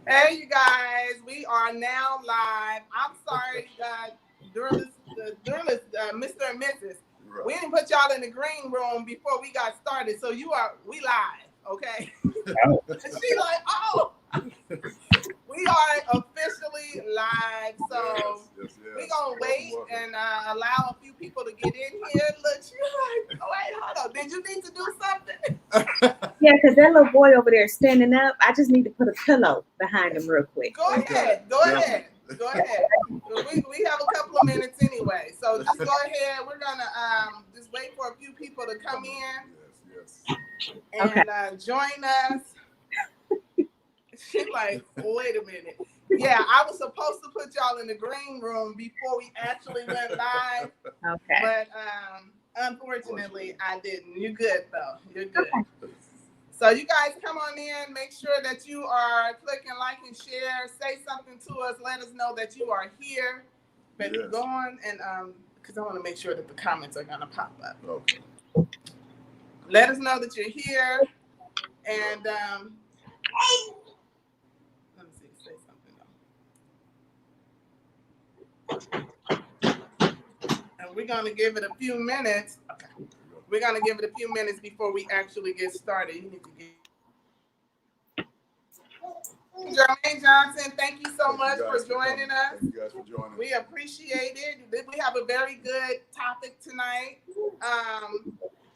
Hey, you guys, we are now live. I'm sorry, Mr. and Mrs. Right. We didn't put y'all in the green room before we got started, so we live, okay? Oh, She like, oh, we are officially live, so Yes. we gonna wait Welcome. and allow a few people to get in here. Look, you like, oh, wait, hold on. Did you need to do something? yeah, because that little boy over there standing up, I just need to put a pillow behind him real quick. Go ahead. We have a couple of minutes anyway, so just go ahead. We're gonna just wait for a few people to come in and join us. She's like, wait a minute. Yeah, I was supposed to put y'all in the green room before we actually went live, Okay. but unfortunately, I didn't. You're good though. You're good. So you guys come on in. Make sure that you are clicking like and share. Say something to us. Let us know that you are here. But go on and because I want to make sure that the comments are gonna pop up. Okay. Let us know that you're here. And let me see. Say something. And we're gonna give it a few minutes. Okay. We're gonna give it a few minutes before we actually get started. You need to get. Jermaine Johnson, thank you so much for joining us. Thank you guys for joining. We appreciate it. We have a very good topic tonight.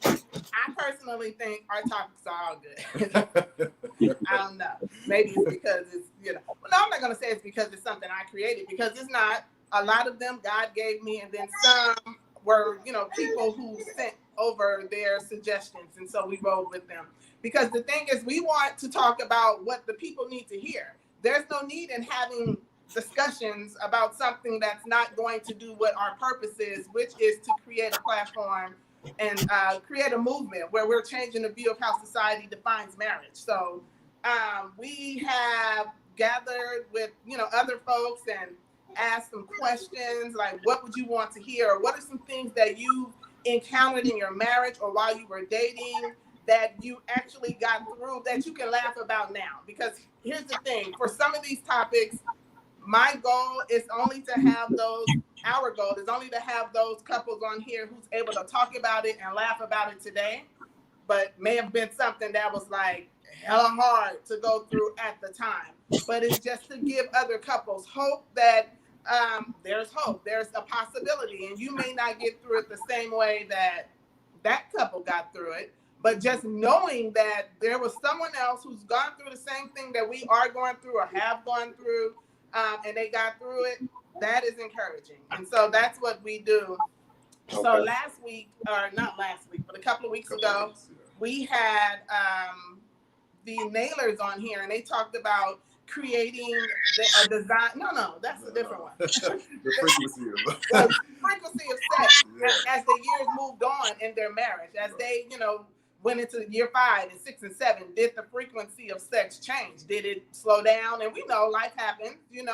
I personally think our topics are all good. I don't know. Maybe it's because it's, well, no, I'm not going to say it's because it's something I created, because it's not. A lot of them God gave me, and then some were, people who sent over their suggestions, and so we rolled with them. Because the thing is, we want to talk about what the people need to hear. There's no need in having discussions about something that's not going to do what our purpose is, which is to create a platform and create a movement where we're changing the view of how society defines marriage. So we have gathered with, other folks and asked some questions like, what would you want to hear? Or what are some things that you encountered in your marriage or while you were dating that you actually got through that you can laugh about now? Because here's the thing, for some of these topics, my goal is only to have our goal is only to have those couples on here who's able to talk about it and laugh about it today, but may have been something that was like hella hard to go through at the time. But it's just to give other couples hope that there's hope, there's a possibility, and you may not get through it the same way that couple got through it, but just knowing that there was someone else who's gone through the same thing that we are going through or have gone through, and they got through it, that is encouraging. And so that's what we do. Okay. So last week, or not last week, but a couple of weeks ago, we had the Nailers on here, and they talked about creating a design. No, that's a different one. The frequency of sex as the years moved on in their marriage, as they, went into year 5 and 6 and 7. Did the frequency of sex change? Did it slow down? And we know life happens. You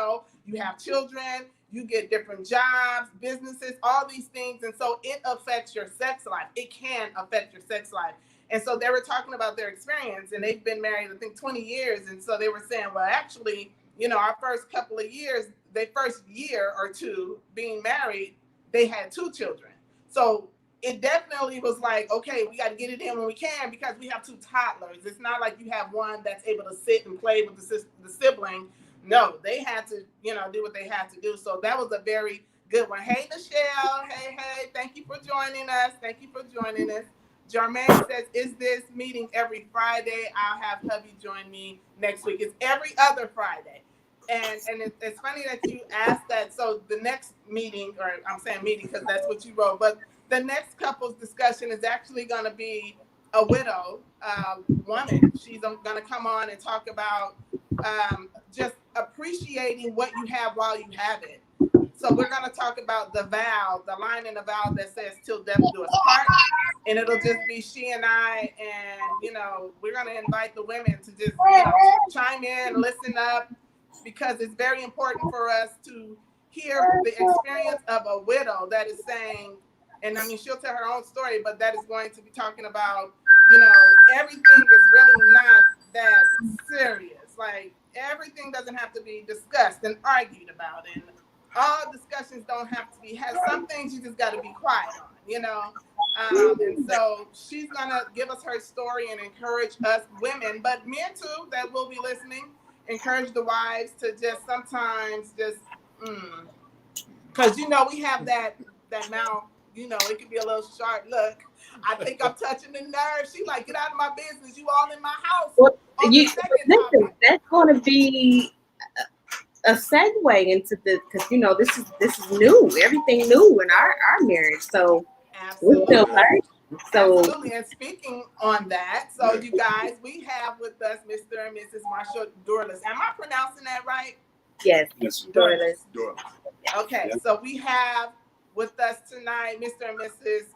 have children, you get different jobs, businesses, all these things, and so it affects your sex life. It can affect your sex life. And so they were talking about their experience, and they've been married, I think, 20 years. And so they were saying, well, actually, our first couple of years, the first year or two being married, they had 2 children. So it definitely was like, okay, we got to get it in when we can, because we have 2 toddlers. It's not like you have one that's able to sit and play with the sibling. No, they had to, do what they had to do. So that was a very good one. Hey, Michelle. Hey. Thank you for joining us. Jermaine says, is this meeting every Friday? I'll have hubby join me next week. It's every other Friday. And it's funny that you asked that. So the next meeting, or I'm saying meeting because that's what you wrote, but the next couple's discussion is actually going to be a widow woman. She's going to come on and talk about just appreciating what you have while you have it. So we're going to talk about the vow, the line in the vow that says till death do us part. And it'll just be she and I, and, we're going to invite the women to just, chime in, listen up, because it's very important for us to hear the experience of a widow that is saying, and I mean, she'll tell her own story, but that is going to be talking about, everything is really not that serious. Like, everything doesn't have to be discussed and argued about, and all discussions don't have to be had. Some things you just got to be quiet on, you know. And so she's gonna give us her story and encourage us women, but men too that will be listening. Encourage the wives to just sometimes just, because you know we have that mouth. You know, it could be a little sharp. Look, I think I'm touching the nerve. She like, get out of my business. You all in my house. Well, listen, that's going to be a segue into because you know this is new, everything new in our marriage. So we're still learning. So absolutely. And speaking on that, so you guys, we have with us Mr. and Mrs. Marshall Dorlus. Am I pronouncing that right? Yes, Dorlus. Okay, so we have with us tonight Mr. and Mrs.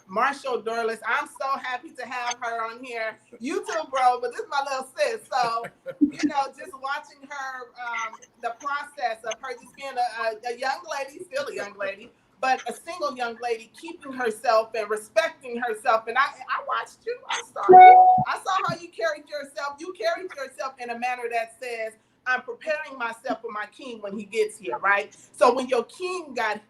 Marshall Dorlus. I'm so happy to have her on here. You too, bro, but this is my little sis. So, you know, just watching her, the process of her just being a young lady, still a young lady, but a single young lady, keeping herself and respecting herself. And I watched you. I saw how you carried yourself. You carried yourself in a manner that says, I'm preparing myself for my king when he gets here, right? So when your king got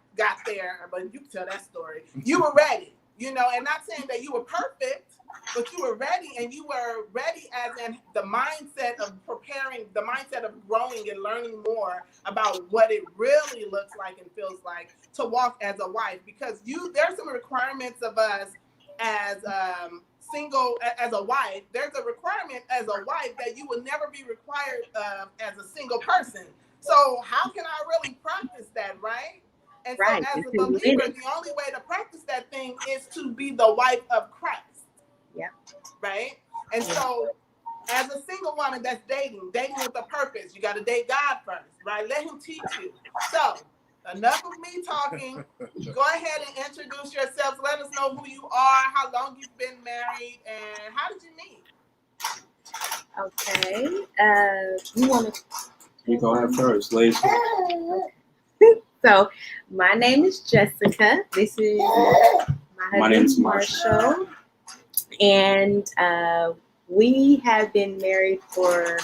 there, but you can tell that story, you were ready, you know, and not saying that you were perfect, but you were ready, and you were ready as in the mindset of preparing, the mindset of growing and learning more about what it really looks like and feels like to walk as a wife, because there's some requirements of us as single, as a wife. There's a requirement as a wife that you will never be required as a single person. So how can I really practice that, right? And so as a believer, the only way to practice that thing is to be the wife of Christ. Yeah. Right? And so as a single woman that's dating with a purpose, you got to date God first, right? Let him teach you. So enough of me talking. Go ahead and introduce yourselves. Let us know who you are, how long you've been married, and how did you meet? Okay. You want to? You go ahead first, ladies. So, my name is Jessica. This is my husband, Marshall. And we have been married for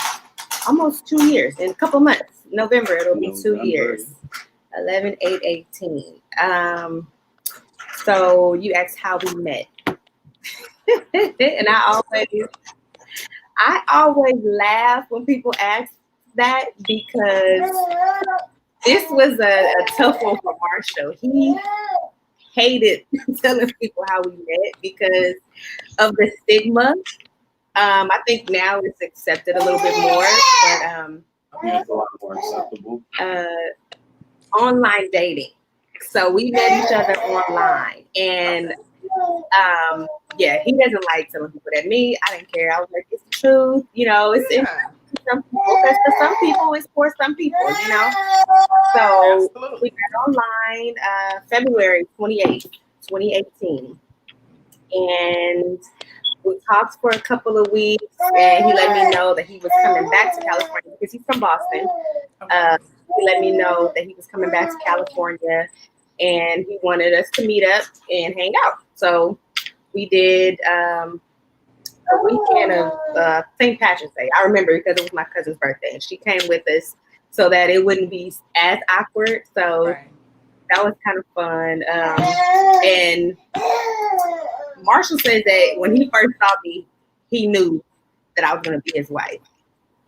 almost 2 years. In a couple months. November, it'll be 2 years. 11/8/18. So, you asked how we met. And I always laugh when people ask that, because this was a tough one for Marshall. He hated telling people how we met because of the stigma. I think now it's accepted a little bit more, but it's a lot more acceptable. Online dating. So we met each other online, and yeah, he doesn't like telling people that. Me, I didn't care. I was like, it's the truth, you know. It's some people, because for some people, it's for some people, you know. So we met online February 28th, 2018, and we talked for a couple of weeks, and he let me know that he was coming back to California because he's from Boston. He let me know that he was coming back to California, and he wanted us to meet up and hang out. So we did a weekend of St. Patrick's Day. I remember because it was my cousin's birthday, and she came with us so that it wouldn't be as awkward. So that was kind of fun. And Marshall says that when he first saw me, he knew that I was going to be his wife.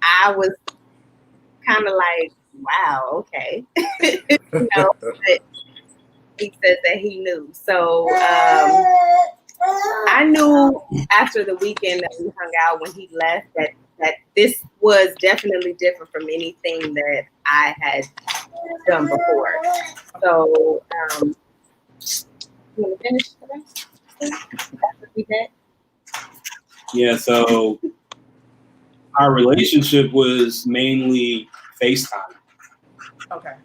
I was kind of like, wow, okay. You know, but he says that he knew. So I knew after the weekend that we hung out when he left that this was definitely different from anything that I had done before. So, you want to finish the rest? Yeah, so our relationship was mainly FaceTime. Okay.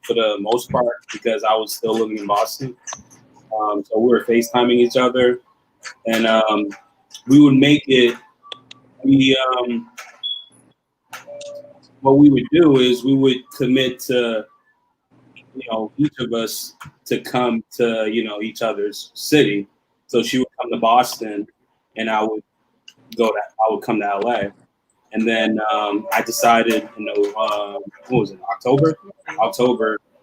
For the most part, because I was still living in Boston. So we were FaceTiming each other, and we would make it. What we would do is we would commit to, each of us to come to, each other's city. So she would come to Boston, and I would come to LA. And then I decided, what was it, October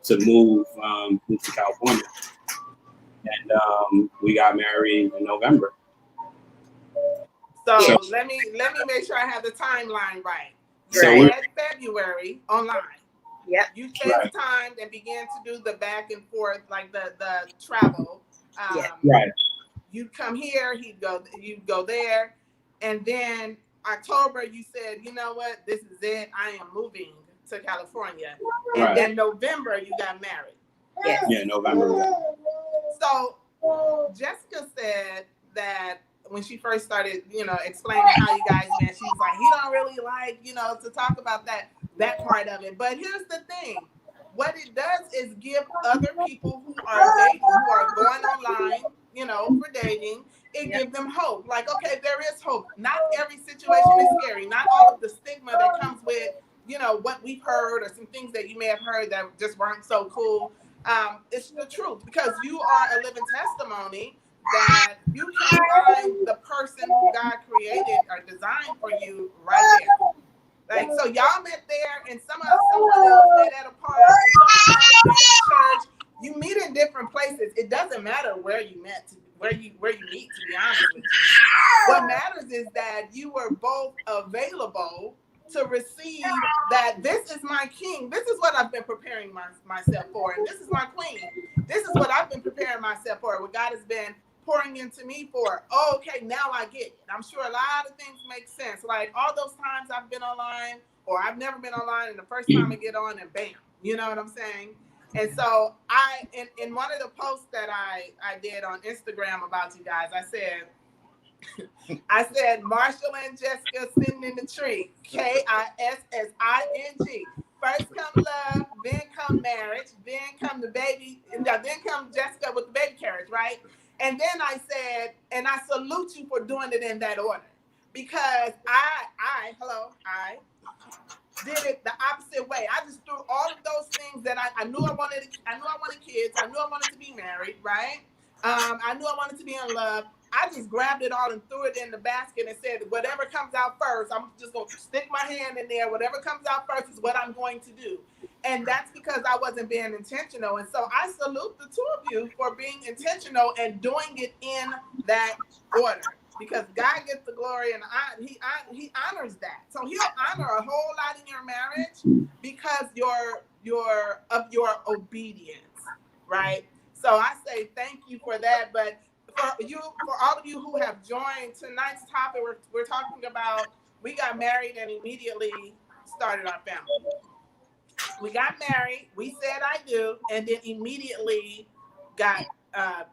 to move to California. And we got married in November. So let me make sure I have the timeline right. You So had February online. Yep. You FaceTimed and began to do the back and forth, like the travel. Right. You'd come here, you'd go there, and then October you said, you know what, this is it. I am moving to California. And then November you got married. Yes. Yeah, November. So Jessica said that when she first started, explaining how you guys met, she was like, he don't really like, to talk about that part of it. But here's the thing. What it does is give other people who are dating, who are going online, for dating, it gives them hope. Like, okay, there is hope. Not every situation is scary. Not all of the stigma that comes with, what we've heard or some things that you may have heard that just weren't so cool. It's the truth, because you are a living testimony that you can find the person who God created or designed for you right there. Like, so y'all met there, and someone else met at a park, and someone else met at church. You meet in different places. It doesn't matter where you met, where you meet, to be honest with you. What matters is that you were both available to receive that this is my king. This is what I've been preparing myself for. And this is my queen. This is what I've been preparing myself for. What God has been pouring into me for. Oh, okay, now I get it. I'm sure a lot of things make sense. Like all those times I've been online, or I've never been online, and the first time I get on and bam, you know what I'm saying? And so in one of the posts that I did on Instagram about you guys, I said, Marshall and Jessica sitting in the tree, KISSING. First come love, then come marriage, then come the baby, and then come Jessica with the baby carriage, right? And then I said, and I salute you for doing it in that order, because I did it the opposite way. I just threw all of those things that I knew I wanted kids. I knew I wanted to be married, right? I knew I wanted to be in love. I just grabbed it all and threw it in the basket and said, whatever comes out first, I'm just going to stick my hand in there. Whatever comes out first is what I'm going to do. And that's because I wasn't being intentional. And so I salute the two of you for being intentional and doing it in that order, because God gets the glory, and he honors that. So he'll honor a whole lot in your marriage because of your obedience, right? So I say thank you for that. But for all of you who have joined tonight's topic, we're talking about, we got married and immediately started our family. We got married, we said I do, and then immediately got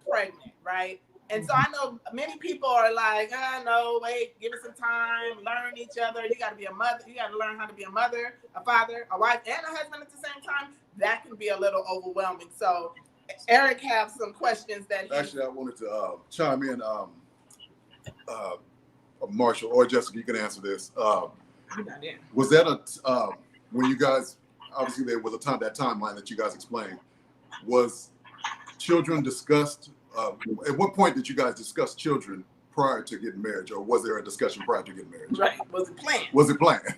pregnant, right? And so I know many people are like, no, wait, give it some time, learn each other. You got to be a mother. You got to learn how to be a mother, a father, a wife, and a husband at the same time. That can be a little overwhelming. So Eric have some questions that actually I wanted to chime in. Marshall or Jessica, you can answer this. Was that when you guys, obviously there was that timeline that you guys explained, was children discussed? At what point did you guys discuss children prior to getting married, or was there a discussion prior to getting married? Right. Was it planned? Was it planned?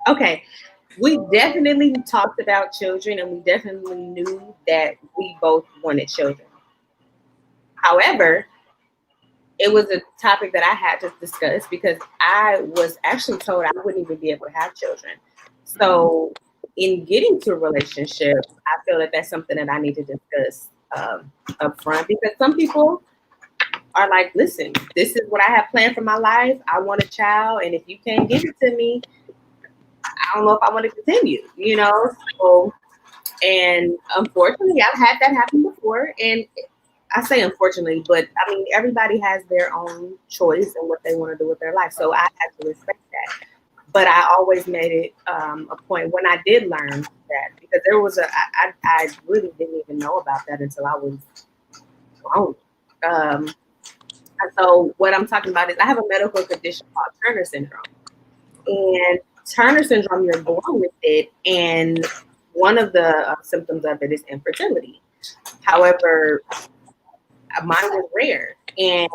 Okay. We definitely talked about children, and we definitely knew that we both wanted children. However, it was a topic that I had to discuss because I was actually told I wouldn't even be able to have children. So in getting to a relationship, I feel that that's something that I need to discuss up front, because some people are like, listen, this is what I have planned for my life. I want a child, and if you can't give it to me, I don't know if I want to continue, So, and unfortunately, I've had that happen before. And I say unfortunately, but I mean, everybody has their own choice and what they want to do with their life. So I have to respect that. But I always made it a point when I did learn that, because there was I really didn't even know about that until I was grown. And so what I'm talking about is I have a medical condition called Turner syndrome. And Turner syndrome, you're born with it, and one of the symptoms of it is infertility. However, mine was rare, and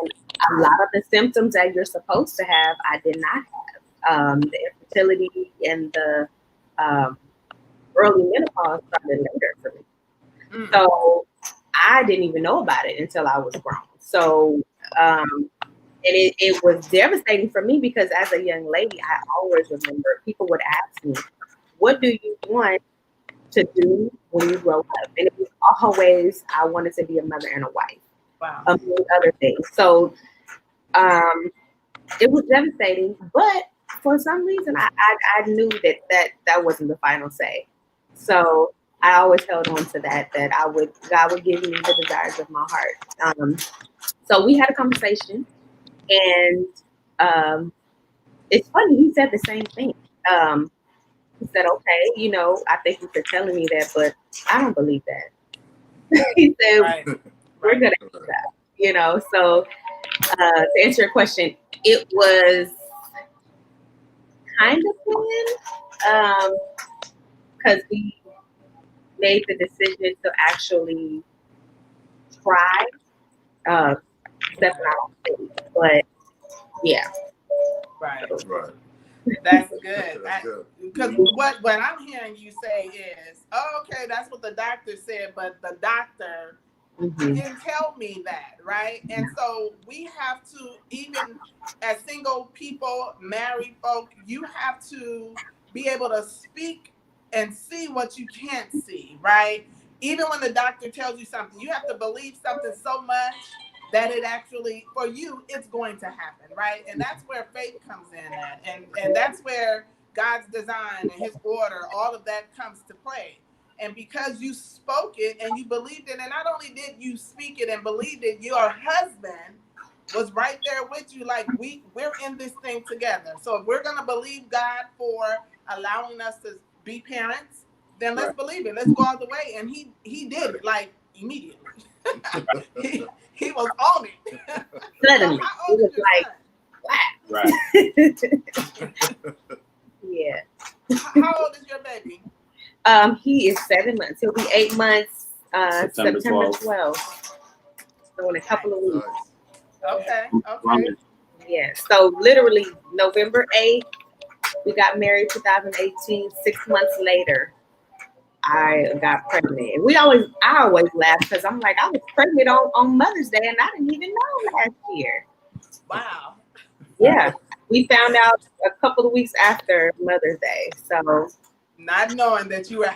a lot of the symptoms that you're supposed to have, I did not have. The infertility and the early menopause started later for me. So I didn't even know about it until I was grown. So, and it was devastating for me because as a young lady, I always remember people would ask me, what do you want to do when you grow up? And it was always, I wanted to be a mother and a wife. Wow. Among other things. So it was devastating, but for some reason I knew that wasn't the final say. So I always held on to that God would give me the desires of my heart. So we had a conversation, and it's funny, he said the same thing. He said, okay, I think you're telling me that, but I don't believe that. He said, right. we're going to do that, So to answer your question, it was kind of planned because we made the decision to actually try stepping out on faith. But yeah. Right. Right. That's good. That's good. Because what I'm hearing you say is, oh, okay, that's what the doctor said, but the doctor didn't tell me that, right? And so we have to, even as single people, married folk, you have to be able to speak and see what you can't see, right? Even when the doctor tells you something, you have to believe something so much that it actually, for you, it's going to happen, right? And that's where faith comes in at. And that's where God's design and his order, all of that comes to play. And because you spoke it and you believed it, and not only did you speak it and believed it, your husband was right there with you, like we're in this thing together. So if we're gonna believe God for allowing us to be parents, then let's believe it. Let's go all the way. And he did it like immediately. he was on it. Suddenly, So how old is your right. Yeah. How old is your baby? He is 7 months. He'll be 8 months September 12th. So in a couple of weeks. Okay. Yeah. So literally November 8th, we got married 2018. 6 months later, I got pregnant. And I always laugh because I'm like, I was pregnant on Mother's Day and I didn't even know last year. Wow. Yeah. We found out a couple of weeks after Mother's Day. So not knowing that you were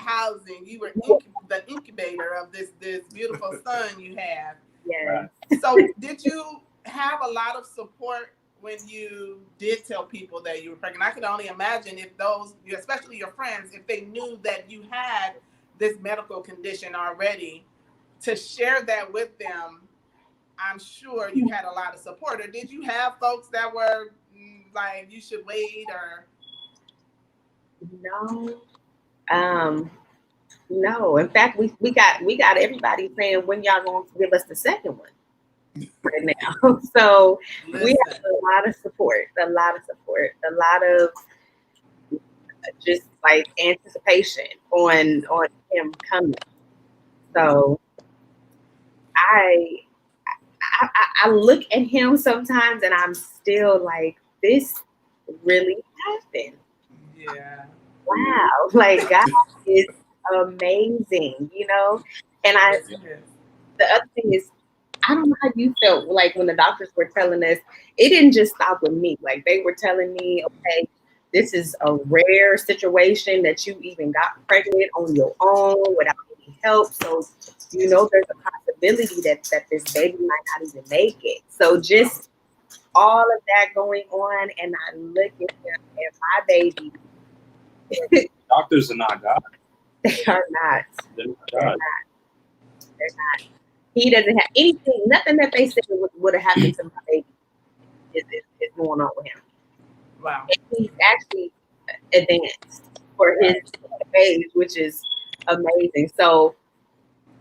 the incubator of this beautiful son you have. Yeah. So did you have a lot of support when you did tell people that you were pregnant? I could only imagine if those, especially your friends, if they knew that you had this medical condition already, to share that with them, I'm sure you had a lot of support. Or did you have folks that were like, you should wait, or? No. In fact, we got everybody saying, when y'all gonna give us the second one right now. So we have a lot of support, a lot of just like anticipation on him coming. So I look at him sometimes and I'm still like, this really happened. Yeah. Wow. Like, God is amazing, And the other thing is, I don't know how you felt like when the doctors were telling us, it didn't just stop with me. Like, they were telling me, okay, this is a rare situation that you even got pregnant on your own without any help. So, there's a possibility that this baby might not even make it. So just all of that going on, and I look at him and my baby. Doctors are not God. They are not. They're not. They're not. He doesn't have anything, nothing that they said would have happened to my baby is going on with him. Wow. And he's actually advanced for his age, which is amazing. So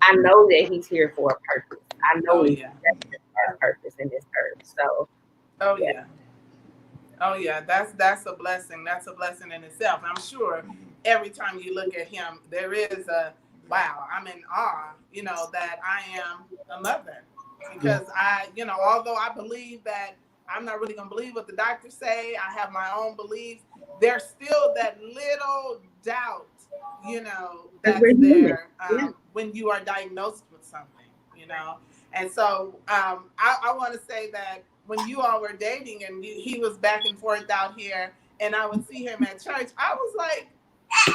I know that he's here for a purpose. I know he's here for a purpose in this earth. So that's a blessing. That's a blessing in itself. I'm sure every time you look at him, there is a wow, I'm in awe, that I am a mother. because I, although I believe that I'm not really gonna believe what the doctors say, I have my own beliefs. There's still that little doubt, that's there when you are diagnosed with something, And so I want to say that when you all were dating and he was back and forth out here, and I would see him at church, I was like, is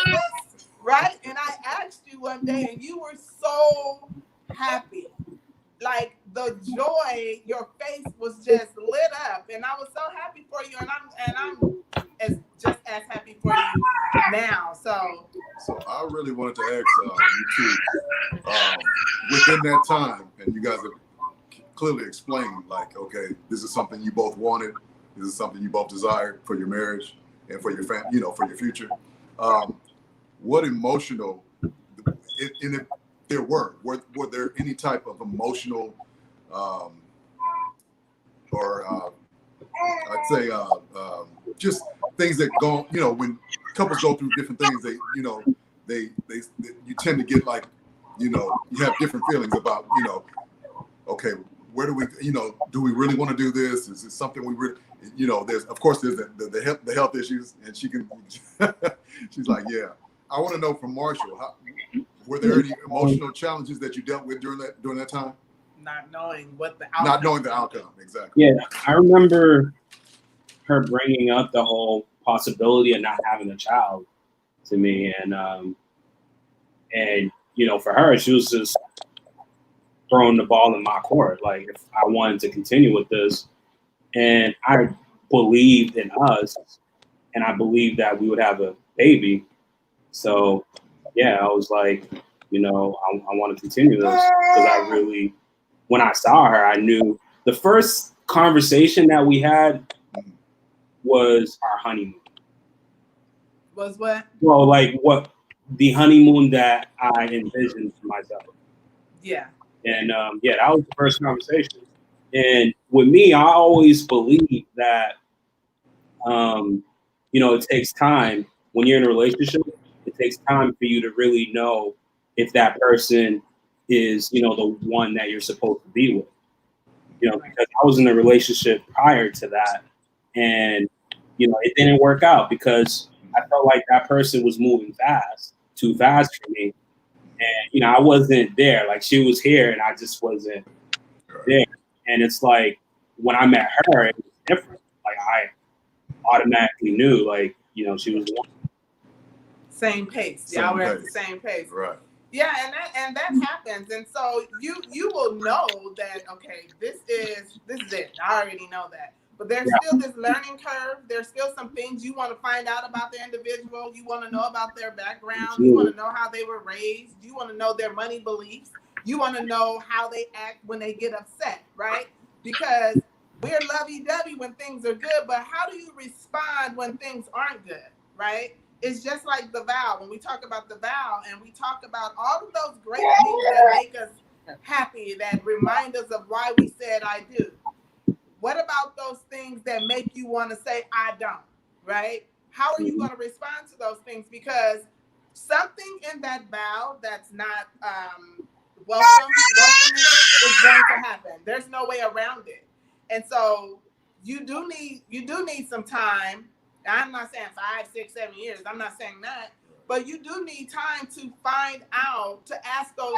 this right? And I asked you one day, and you were so happy. Like the joy, your face was just lit up, and I was so happy for you, and I'm just as happy for you now. So I really wanted to ask you two, within that time, and you guys have clearly explained, like, okay, this is something you both wanted, this is something you both desired for your marriage and for your family, for your future. What emotional, and if there were there any type of emotional, or I'd say just things that go, when couples go through different things, they you tend to get like, you have different feelings about, okay, where do we, do we really want to do this? Is it something we really, there's the health issues, and she can, she's like, yeah. I want to know from Marshall, were there any emotional challenges that you dealt with during that time? Not knowing what the outcome. Not knowing the outcome, exactly. Yeah, I remember her bringing up the whole possibility of not having a child to me, and for her, she was just throwing the ball in my court. Like, if I wanted to continue with this, and I believed in us, and I believed that we would have a baby. So, yeah, I was like, I want to continue this, because I really, when I saw her, I knew the first conversation that we had was our honeymoon. Was what? Well, like what the honeymoon that I envisioned for myself. Yeah. And that was the first conversation. And with me, I always believe that, it takes time when you're in a relationship. It takes time for you to really know if that person is, the one that you're supposed to be with. Because I was in a relationship prior to that, and it didn't work out because I felt like that person was moving too fast for me, and I wasn't there. Like, she was here, and I just wasn't there. And it's like when I met her, it was different. Like, I automatically knew, like, she was the one. Same pace. Y'all were at the same pace. Right. Yeah, and that happens, and so you will know that, okay, this is it. I already know that, but there's still this learning curve. There's still some things you want to find out about the individual. You want to know about their background. You want to know how they were raised. You want to know their money beliefs. You want to know how they act when they get upset, right? Because we're lovey-dovey when things are good, but how do you respond when things aren't good, right? It's just like the vow. When we talk about the vow, and we talk about all of those great things that make us happy, that remind us of why we said I do. What about those things that make you want to say I don't, right? How are you going to respond to those things? Because something in that vow that's not welcoming is going to happen. There's no way around it. And so you do need some time. I'm not saying 5, 6, 7 years. I'm not saying that. But you do need time to find out, to ask those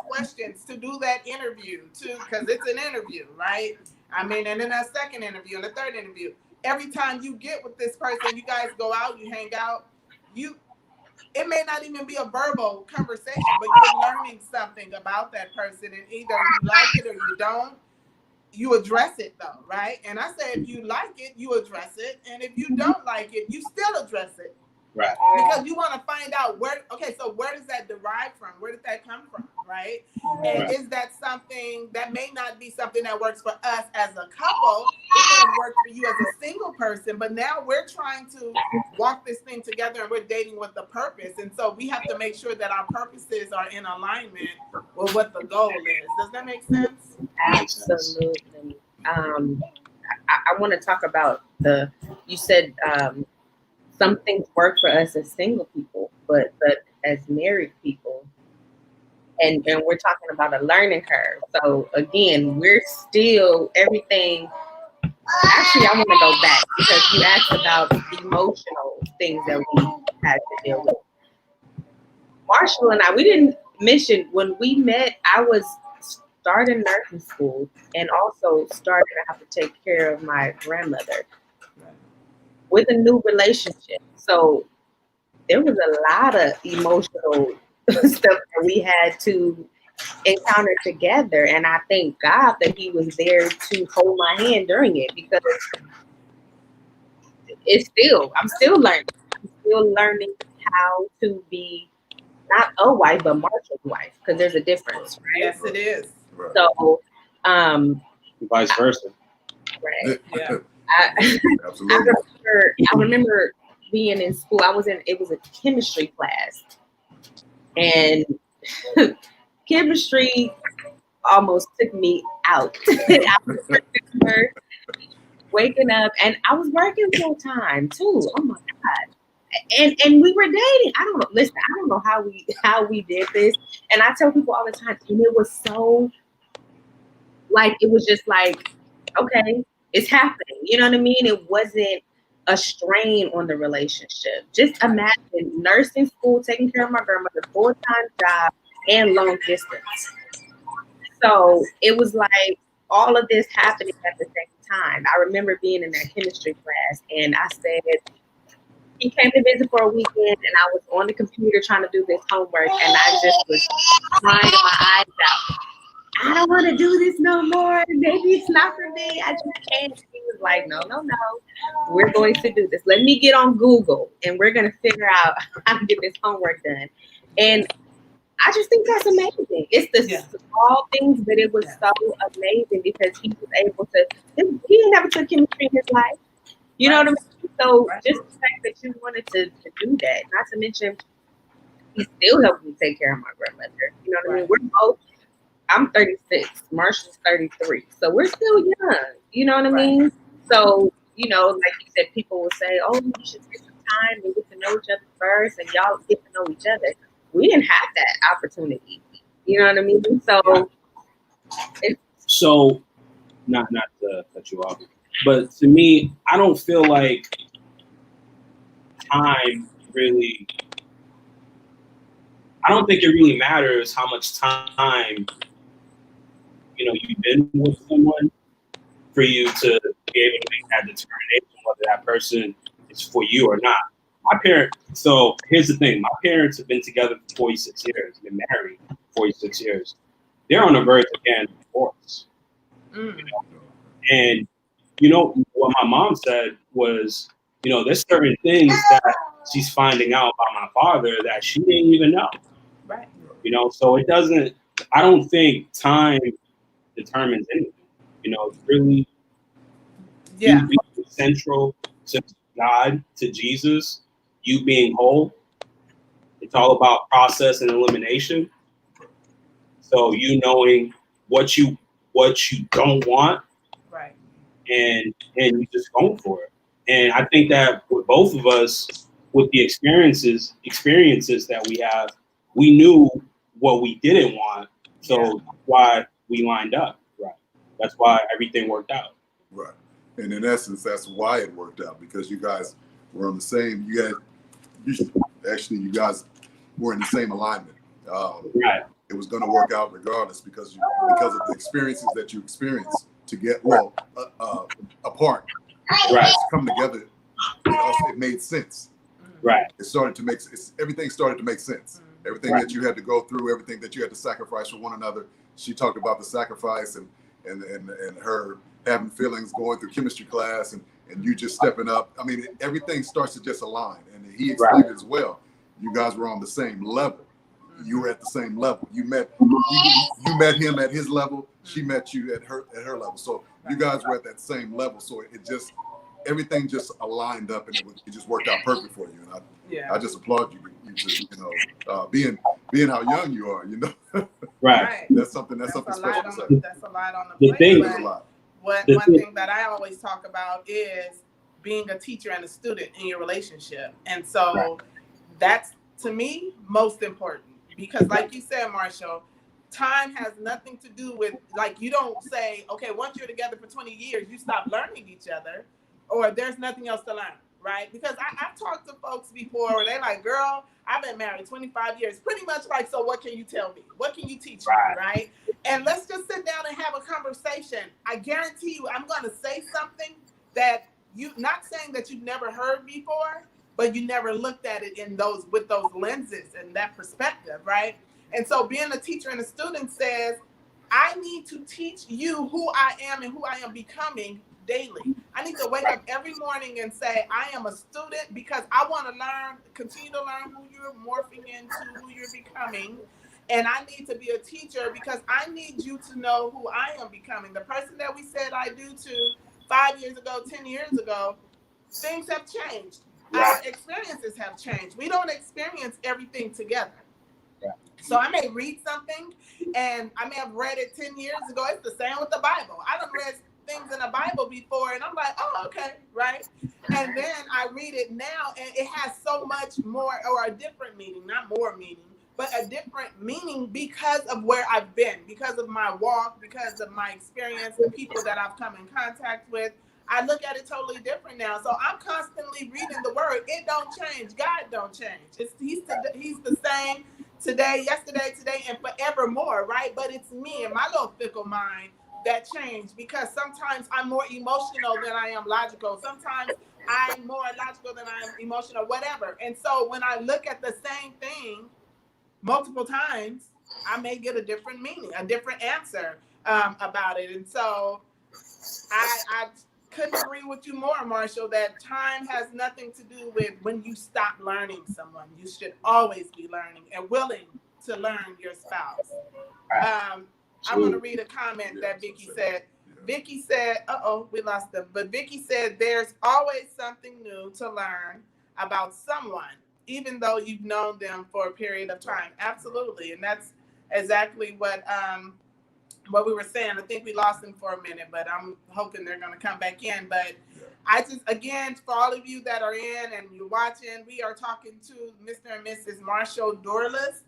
questions, to do that interview, because it's an interview, right? I mean, and then a second interview and a third interview. Every time you get with this person, you guys go out, you hang out, it may not even be a verbal conversation, but you're learning something about that person, and either you like it or you don't. You address it though, right? And I say, if you like it, you address it. And if you don't like it, you still address it. Right. Because you want to find out where does that derive from? Where did that come from, right? And is that something that may not be something that works for us as a couple? It may work for you as a single person, but now we're trying to walk this thing together, and we're dating with a purpose. And so we have to make sure that our purposes are in alignment with what the goal is. Does that make sense? Absolutely. I want to talk about you said some things work for us as single people, but as married people, and we're talking about a learning curve. So again, we're still everything. Actually, I want to go back because you asked about emotional things that we had to deal with. Marshall and I, we didn't mention when we met, I was starting nursing school and also starting to have to take care of my grandmother with a new relationship. So there was a lot of emotional stuff that we had to encounter together. And I thank God that he was there to hold my hand during it, because I'm still learning. I'm still learning how to be not a wife, but Marshall's wife, because there's a difference, right? Yes, it is. So, vice versa. Right. Yeah. Absolutely. I remember being in school. It was a chemistry class, and chemistry almost took me out. I remember waking up, and I was working full time too. Oh my God. And we were dating. I don't know. Listen, I don't know how we did this. And I tell people all the time, and it was so like, it was just like, okay, it's happening. You know what I mean? It wasn't a strain on the relationship. Just imagine nursing school, taking care of my grandmother, full-time job, and long distance. So it was like all of this happening at the same time. I remember being in that chemistry class, and I said, he came to visit for a weekend, and I was on the computer trying to do this homework, and I just was crying my eyes out. I don't want to do this no more. Maybe it's not for me. I just can't. He was like, no. We're going to do this. Let me get on Google, and we're going to figure out how to get this homework done. And I just think that's amazing. It's the small things, but it was so amazing because he was able to. He never took chemistry in his life. You know what I mean? So just the fact that you wanted to do that, not to mention, he still helped me take care of my grandmother. You know what I mean? We're both. I'm 36. Marshall's 33. So we're still young. You know what I mean? So, you know, like you said, people will say, oh, you should take some time and get to know each other first, and y'all get to know each other. We didn't have that opportunity. You know what I mean? So, not to cut you off, but to me, I don't feel like time really. I don't think it really matters how much time you've been with someone for you to be able to make that determination whether that person is for you or not. So here's the thing. My parents have been together for 46 years, been married for 46 years. They're on the verge of getting divorced. And what my mom said was, there's certain things that she's finding out about my father that she didn't even know. Right. So it doesn't, I don't think time determines anything. It's really you being central to God, to Jesus, you being whole. It's all about process and elimination. So you knowing what you don't want, right, and you just going for it. And I think that with both of us, with the experiences that we have, we knew what we didn't want. So that's why we lined up. Right. That's why everything worked out. Right. And in essence, that's why it worked out, because you guys were on the same. You guys were in the same alignment. Right. It was going to work out regardless because of the experiences that you experienced to get apart. Right. Come together. It made sense. Right. Everything started to make sense. Everything that you had to go through, everything that you had to sacrifice for one another. She talked about the sacrifice and her having feelings going through chemistry class and you just stepping up. I mean, everything starts to just align. And he explained it as well. You guys were on the same level. You were at the same level. You met him at his level. She met you at her level. So you guys were at that same level. So everything just aligned up, and it just worked out perfect for you. And I just applaud you for being how young you are. Right. That's something special to say. That's a lot on the plate. One thing that I always talk about is being a teacher and a student in your relationship, and so that's, to me, most important. because like you said, Marshall, time has nothing to do with, like, you don't say, okay, once you're together for 20 years, you stop learning each other, or there's nothing else to learn, right? Because I've talked to folks before where they're like, girl, I've been married 25 years. Pretty much like, so what can you tell me? What can you teach me, right? And let's just sit down and have a conversation. I guarantee you, I'm going to say something that you, not saying that you've never heard before, but you never looked at it in those, with those lenses and that perspective, right? And so being a teacher and a student says, I need to teach you who I am and who I am becoming daily. I need to wake up every morning and say, I am a student because I want to learn, continue to learn who you're morphing into, who you're becoming. And I need to be a teacher because I need you to know who I am becoming. The person that we said I do to 5 years ago, 10 years ago, things have changed. Our experiences have changed. We don't experience everything together. So I may read something and I may have read it 10 years ago. It's the same with the Bible. I done read things in the Bible before and I'm like, oh, okay, right? And then I read it now and it has so much more, or a different meaning, not more meaning, but a different meaning because of where I've been, because of my walk, because of my experience, the people that I've come in contact with. I look at it totally different now. So I'm constantly reading the word. It don't change. God don't change. He's the same today, yesterday, today, and forevermore, right? But it's me and my little fickle mind that change, because sometimes I'm more emotional than I am logical. Sometimes I'm more logical than I am emotional, whatever. And so when I look at the same thing multiple times, I may get a different meaning, a different answer about it. And so I couldn't agree with you more, Marshall, that time has nothing to do with when you stop learning someone. You should always be learning and willing to learn your spouse. I'm going to read a comment that Vicky said. Vicky said, we lost them. But Vicky said, there's always something new to learn about someone, even though you've known them for a period of time. Absolutely. And that's exactly what we were saying. I think we lost them for a minute, but I'm hoping they're going to come back in. But I just, again, for all of you that are in and you're watching, we are talking to Mr. and Mrs. Marshall Dorlus.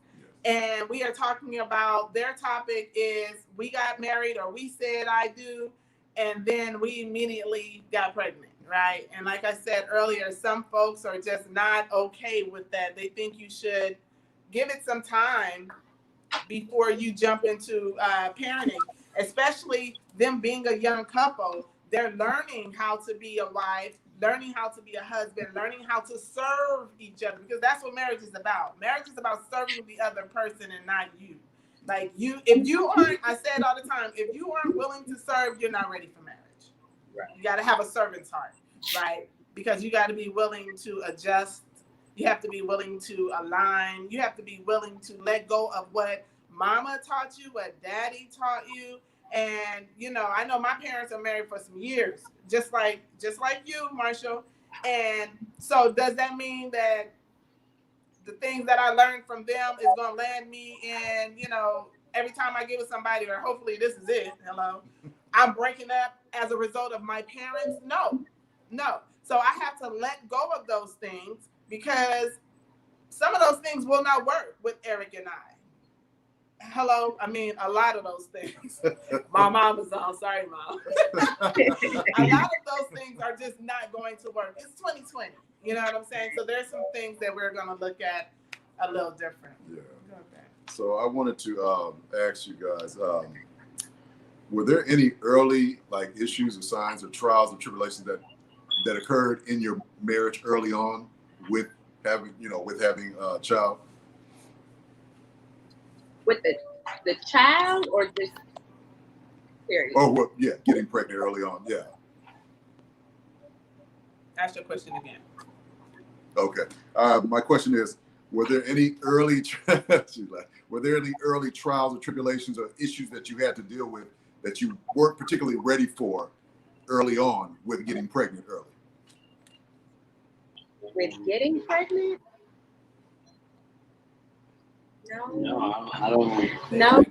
And we are talking about, their topic is, we got married, or we said I do, and then we immediately got pregnant, right? And like I said earlier, some folks are just not okay with that. They think you should give it some time before you jump into parenting, especially them being a young couple. They're learning how to be a wife, learning how to be a husband, learning how to serve each other, because that's what marriage is about. Marriage is about serving the other person and not you. Like, if you aren't, I say it all the time, if you aren't willing to serve, you're not ready for marriage. Right. You got to have a servant's heart, right? Because you got to be willing to adjust. You have to be willing to align. You have to be willing to let go of what mama taught you, what daddy taught you. And, I know my parents are married for some years, just like you, Marshall. And so does that mean that the things that I learned from them is going to land me in, every time I get with somebody, or hopefully this is it, I'm breaking up as a result of my parents? No. So I have to let go of those things, because some of those things will not work with Eric and I. A lot of those things. My mom is on. Sorry, Mom. A lot of those things are just not going to work. It's 2020. You know what I'm saying? So there's some things that we're going to look at a little different. Yeah. Okay. So I wanted to ask you guys, were there any early issues or signs or trials or tribulations that occurred in your marriage early on with having a child? With the child, or just period? Oh, well, yeah, getting pregnant early on, yeah. Ask your question again. Okay. My question is, were there any early trials or tribulations or issues that you had to deal with that you weren't particularly ready for early on with getting pregnant early? With getting pregnant? No, I don't. No,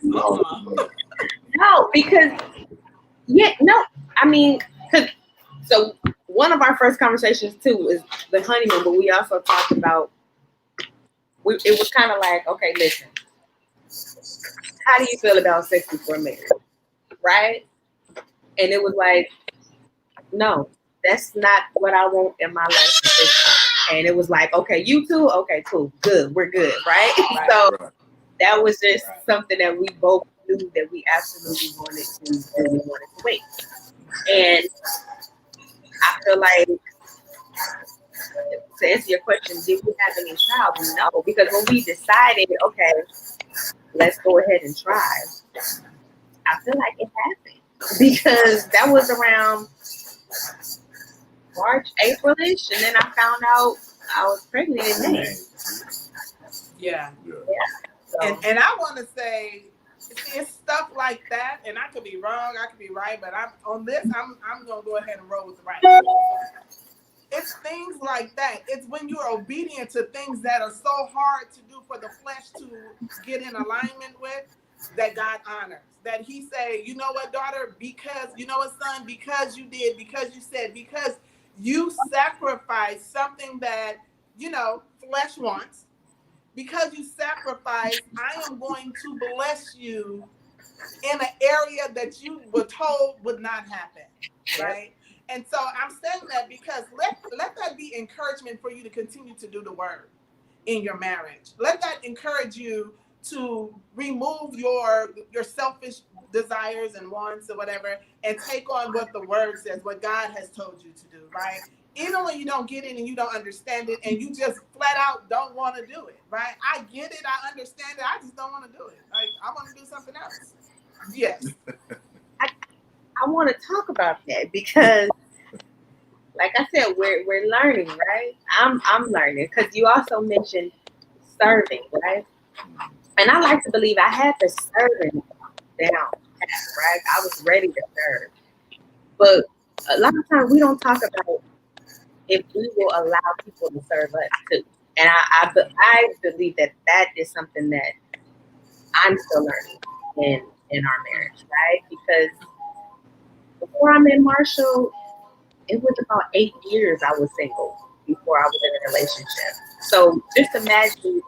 because so one of our first conversations too is the honeymoon, but we also talked about, it was kind of like, okay, listen, how do you feel about sex before marriage? Right? And it was like, no, that's not what I want in my life. And it was like, okay, you too? Okay, cool, good, we're good, right? So that was just something that we both knew that we absolutely wanted to do. We wanted to wait. And I feel like, to answer your question, did we have any child? No, because when we decided, okay, let's go ahead and try, I feel like it happened. Because that was around March, April-ish, and then I found out I was pregnant in May. Yeah. So. And I want to say, see, it's stuff like that, and I could be wrong, I could be right, but I'm gonna go ahead and roll with the right. It's things like that. It's when you're obedient to things that are so hard to do for the flesh to get in alignment with, that God honors. That he say, you know what, daughter, because, you know what, son, because you did, because you said, because you sacrificed something that, flesh wants, because you sacrificed, I am going to bless you in an area that you were told would not happen, right? And so I'm saying that because let that be encouragement for you to continue to do the word in your marriage. Let that encourage you to remove your selfish desires and wants or whatever, and take on what the word says, what God has told you to do, right? Even when you don't get it and you don't understand it and you just flat out don't want to do it, right? I get it, I understand it, I just don't want to do it. Like, I want to do something else. Yes. I want to talk about that because, like I said, we're learning, right? I'm learning, because you also mentioned serving, right? And I like to believe I had the serving down, right? I was ready to serve. But a lot of times we don't talk about if we will allow people to serve us too. And I believe that is something that I'm still learning in our marriage, right? Because before I met Marshall, it was about 8 years I was single before I was in a relationship. So just imagine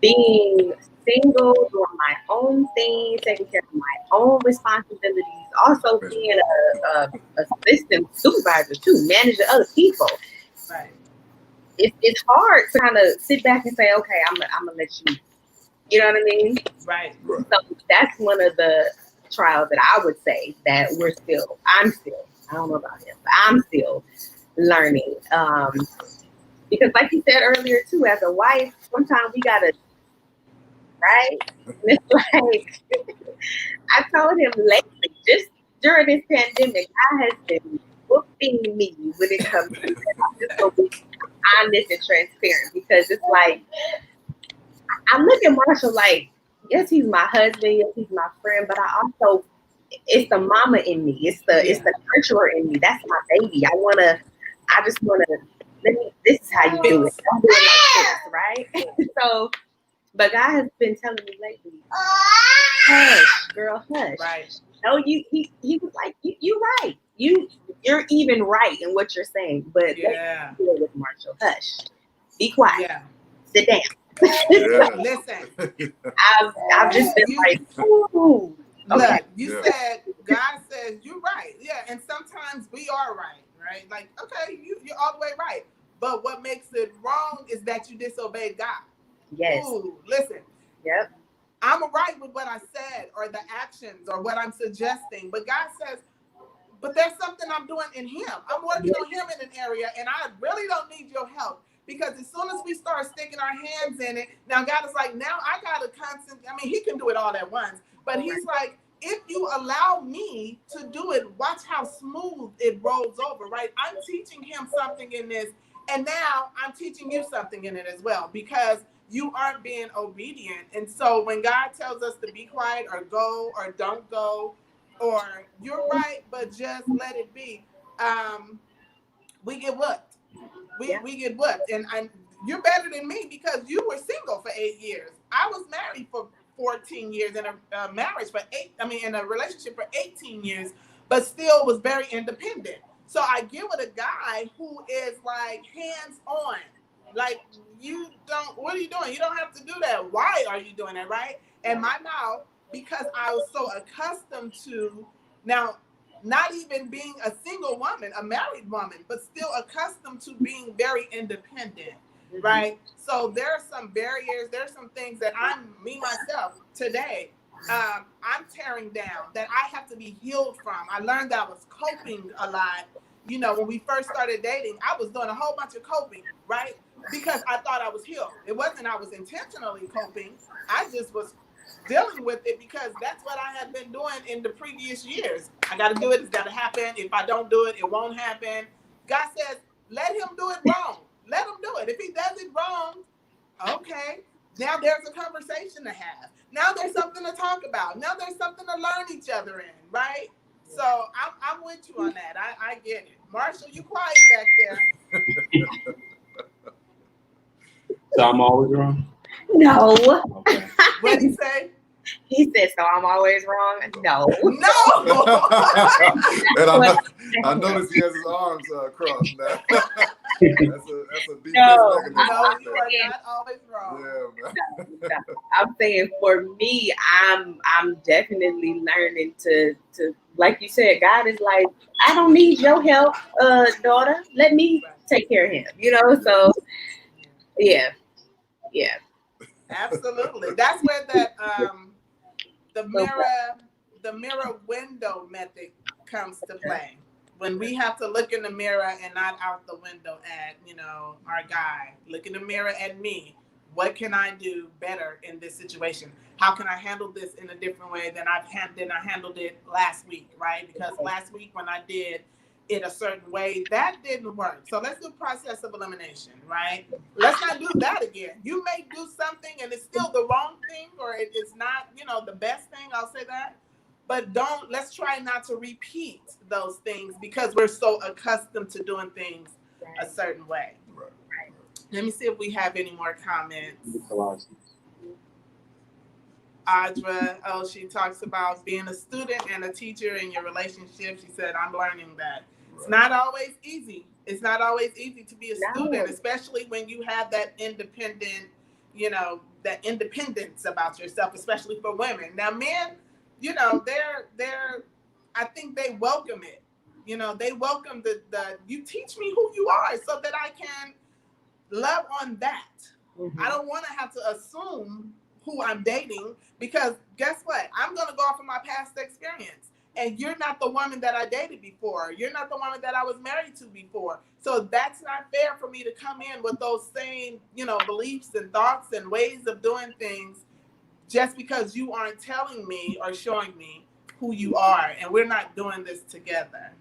being single, doing my own thing, taking care of my own responsibilities, also being a assistant supervisor too, managing other people. Right. It's hard to kind of sit back and say, okay, I'm gonna let you. You know what I mean? Right. So that's one of the trials that I would say that I'm still, I don't know about him, but I'm still learning. Because like you said earlier too, as a wife, sometimes we gotta, right? And it's like, I told him lately, just during this pandemic, I has been whooping me when it comes to that. I'm just gonna be honest and transparent, because it's like, I look at Marshall like, yes, he's my husband, yes, he's my friend, but I also, it's the mama in me, it's the nurturer in me. That's my baby. This is how you do it. I'm doing like this, right? So, but God has been telling me lately, hush, girl, hush. Right. No, he was like, you're right. You're even right in what you're saying, but let's deal with Marshall. Hush, be quiet. Yeah. Sit down. Listen, I've just been like, ooh. Okay. Look, you said, God says you're right. Yeah, and sometimes we are right? Like, okay, you're all the way right. But what makes it wrong is that you disobeyed God. Yes. Ooh, listen. Yep. I'm right with what I said or the actions or what I'm suggesting. But God says, but there's something I'm doing in him. I'm working on him in an area, and I really don't need your help. Because as soon as we start sticking our hands in it, now God is like, now I got to he can do it all at once. But he's like, if you allow me to do it, watch how smooth it rolls over, right? I'm teaching him something in this, and now I'm teaching you something in it as well, because you aren't being obedient. And so when God tells us to be quiet or go or don't go, or you're right, but just let it be, we get whooped. We get whooped. And you're better than me because you were single for 8 years. I was married for 14 years in a marriage for in a relationship for 18 years, but still was very independent. So I get with a guy who is like hands on. Like, what are you doing? You don't have to do that. Why are you doing that, right? And my mouth, because I was so accustomed to now not even being a single woman, a married woman, but still accustomed to being very independent, right? So there are some barriers, there's some things that myself today, I'm tearing down that I have to be healed from. I learned that I was coping a lot. You know, when we first started dating, I was doing a whole bunch of coping, right? Because I thought I was healed. It wasn't I was intentionally coping. I just was dealing with it because that's what I had been doing in the previous years. I got to do it. It's got to happen. If I don't do it, it won't happen. God says, let him do it wrong. Let him do it. If he does it wrong, okay. Now there's a conversation to have. Now there's something to talk about. Now there's something to learn each other in, right? So I'm with you on that. I get it. Marshall, you quiet back there. So I'm always wrong? No. Okay. What did he say? He said, so I'm always wrong? No. No. And I noticed he has his arms crossed now. That's a defense No. mechanism. No, right you there. are not always wrong. Yeah, man. No. I'm saying for me, I'm definitely learning to like you said, God is like, I don't need your help, daughter. Let me take care of him. You know, so yeah. Absolutely. That's where the mirror window method comes to play. When we have to look in the mirror and not out the window at, our guy. Look in the mirror at me. What can I do better in this situation? How can I handle this in a different way than I handled it last week, right? Because last week when I did it a certain way, that didn't work. So let's do process of elimination, right? Let's not do that again. You may do something and it's still the wrong thing, or it's not, the best thing, I'll say that. But let's try not to repeat those things because we're so accustomed to doing things a certain way. Right. Let me see if we have any more comments. Audra, she talks about being a student and a teacher in your relationship. She said, I'm learning that. It's not always easy. It's not always easy to be a student, especially when you have that independent, that independence about yourself, especially for women. Now, men, I think they welcome it. They welcome the you teach me who you are so that I can love on that. Mm-hmm. I don't want to have to assume who I'm dating because guess what? I'm going to go off of my past experience. And you're not the woman that I dated before. You're not the woman that I was married to before. So that's not fair for me to come in with those same, beliefs and thoughts and ways of doing things just because you aren't telling me or showing me who you are. And we're not doing this together.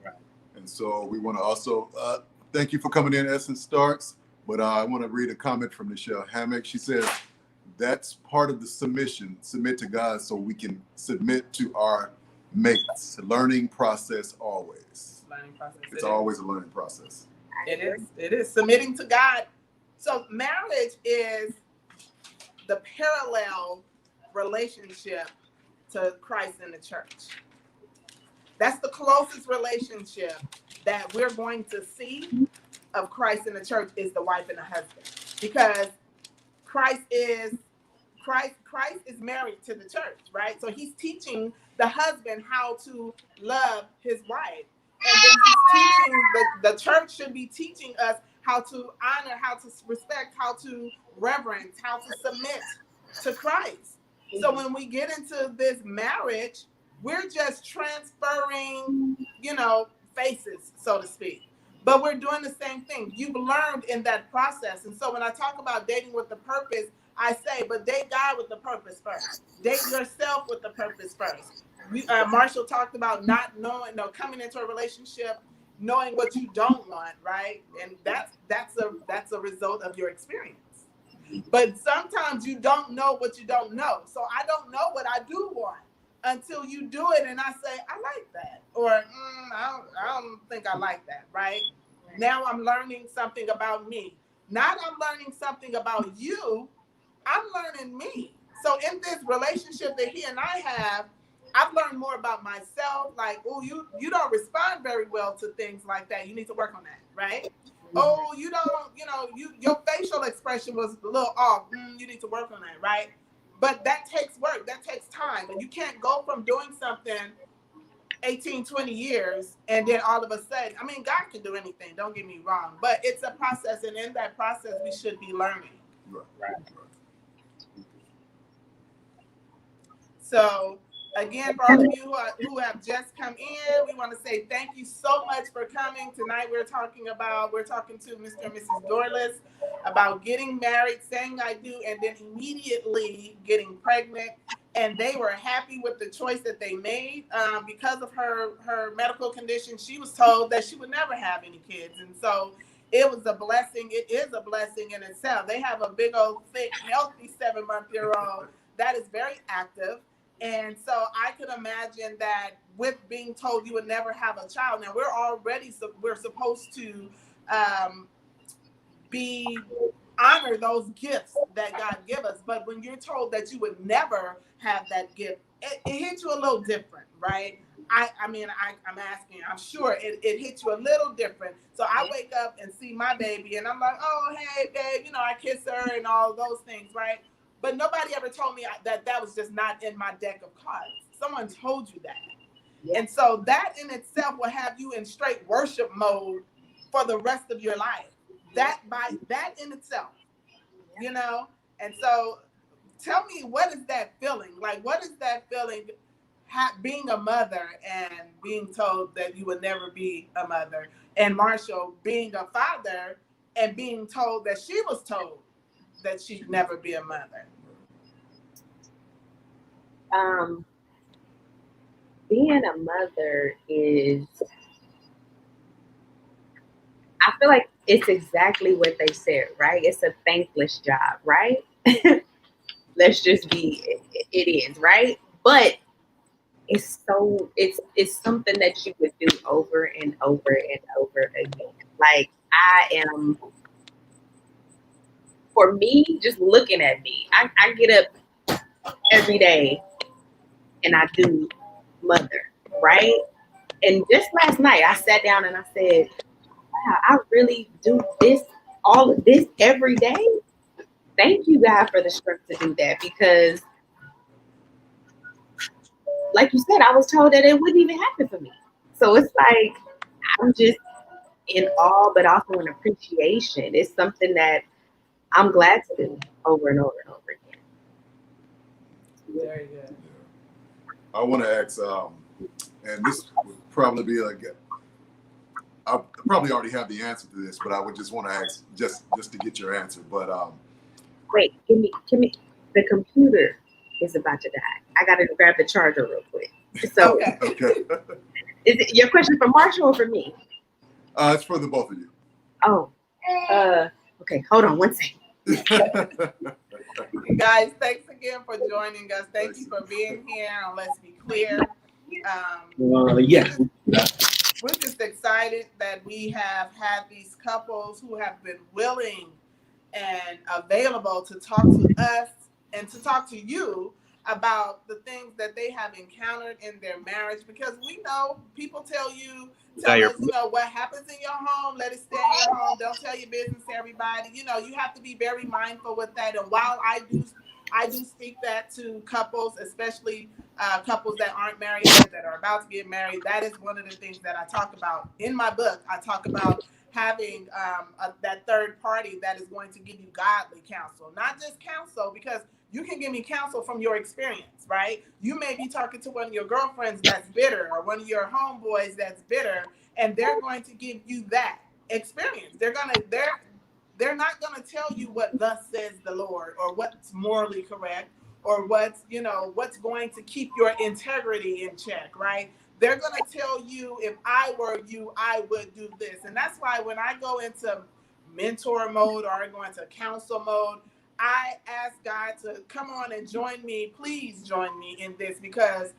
Right. And so we want to also thank you for coming in, Essence Starks. But I want to read a comment from Michelle Hammock. She says, that's part of the submission. Submit to God so we can submit to our mates. Learning process always. Learning process. It's always a learning process. It is. Submitting to God. So marriage is the parallel relationship to Christ and the church. That's the closest relationship that we're going to see of Christ and the church is the wife and the husband. Because Christ is married to the church, right? So he's teaching the husband how to love his wife. And then he's teaching, the church should be teaching us how to honor, how to respect, how to reverence, how to submit to Christ. So when we get into this marriage, we're just transferring, faces, so to speak. But we're doing the same thing. You've learned in that process. And so when I talk about dating with the purpose, I say, but date God with the purpose first. Date yourself with the purpose first. Marshall talked about not knowing, coming into a relationship, knowing what you don't want, right? And that's a result of your experience. But sometimes you don't know what you don't know. So I don't know what I do want until you do it and I say, I like that. Or I don't think I like that, right? Now I'm learning something about me. Not I'm learning something about you. I'm learning me. So in this relationship that he and I have, I've learned more about myself. Like, oh, you don't respond very well to things like that. You need to work on that, right? Oh, you don't, your facial expression was a little off. You need to work on that, right? But that takes work. That takes time. And you can't go from doing something 18, 20 years and then all of a sudden, I mean, God can do anything. Don't get me wrong. But it's a process. And in that process, we should be learning. Right. So again, for all of you who have just come in, we want to say thank you so much for coming. Tonight we're talking to Mr. and Mrs. Dorlus about getting married, saying I do, and then immediately getting pregnant. And they were happy with the choice that they made. Because of her medical condition, she was told that she would never have any kids. And so it was a blessing. It is a blessing in itself. They have a big old, thick, healthy 7-month-year-old that is very active. And so I could imagine that with being told you would never have a child. Now we're supposed to honor those gifts that God give us. But when you're told that you would never have that gift, it hits you a little different, right? I'm asking, I'm sure it hits you a little different. So I wake up and see my baby and I'm like, oh, hey, babe, I kiss her and all those things, right? But nobody ever told me that was just not in my deck of cards. Someone told you that. Yeah. And so that in itself will have you in straight worship mode for the rest of your life. That in itself, And so tell me, what is that feeling? Like, what is that feeling being a mother and being told that you would never be a mother? And Marshall being a father and being told that she was told that she'd never be a mother. Being a mother is, I feel like it's exactly what they said, right? It's a thankless job, right? Let's just be, it is, right? But it's something that you would do over and over and over again. Like for me, just looking at me, I get up every day and I do mother, right? And just last night I sat down and I said, wow, I really do all of this every day. Thank you, God, for the strength to do that, because like you said, I was told that it wouldn't even happen for me. So it's like, I'm just in awe, but also in appreciation. It's something that I'm glad to do over and over and over again. Very good. I want to ask, and this would probably be I probably already have the answer to this, but I would just want to ask just to get your answer. But wait, give me the computer is about to die. I gotta grab the charger real quick. So okay. Is it your question for Marshall or for me? It's for the both of you. Oh. Okay, hold on one second. Guys, thanks again for joining us. Thank you for being here on Let's Be Clear. Yes. We're just excited that we have had these couples who have been willing and available to talk to us and to talk to you about the things that they have encountered in their marriage, because we know people tell us, what happens in your home, let it stay in your home. Don't tell your business to everybody. You have to be very mindful with that. And while I do speak that to couples, especially couples that aren't married yet, that are about to get married, that is one of the things that I talk about in my book. I talk about having that third party that is going to give you godly counsel, not just counsel, because you can give me counsel from your experience, right? You may be talking to one of your girlfriends that's bitter, or one of your homeboys that's bitter, and they're going to give you that experience. They're not gonna tell you what thus says the Lord, or what's morally correct, or what's going to keep your integrity in check, right? They're gonna tell you, if I were you, I would do this. And that's why when I go into mentor mode or I go into counsel mode, I ask God to come on and join me. Please join me in this, because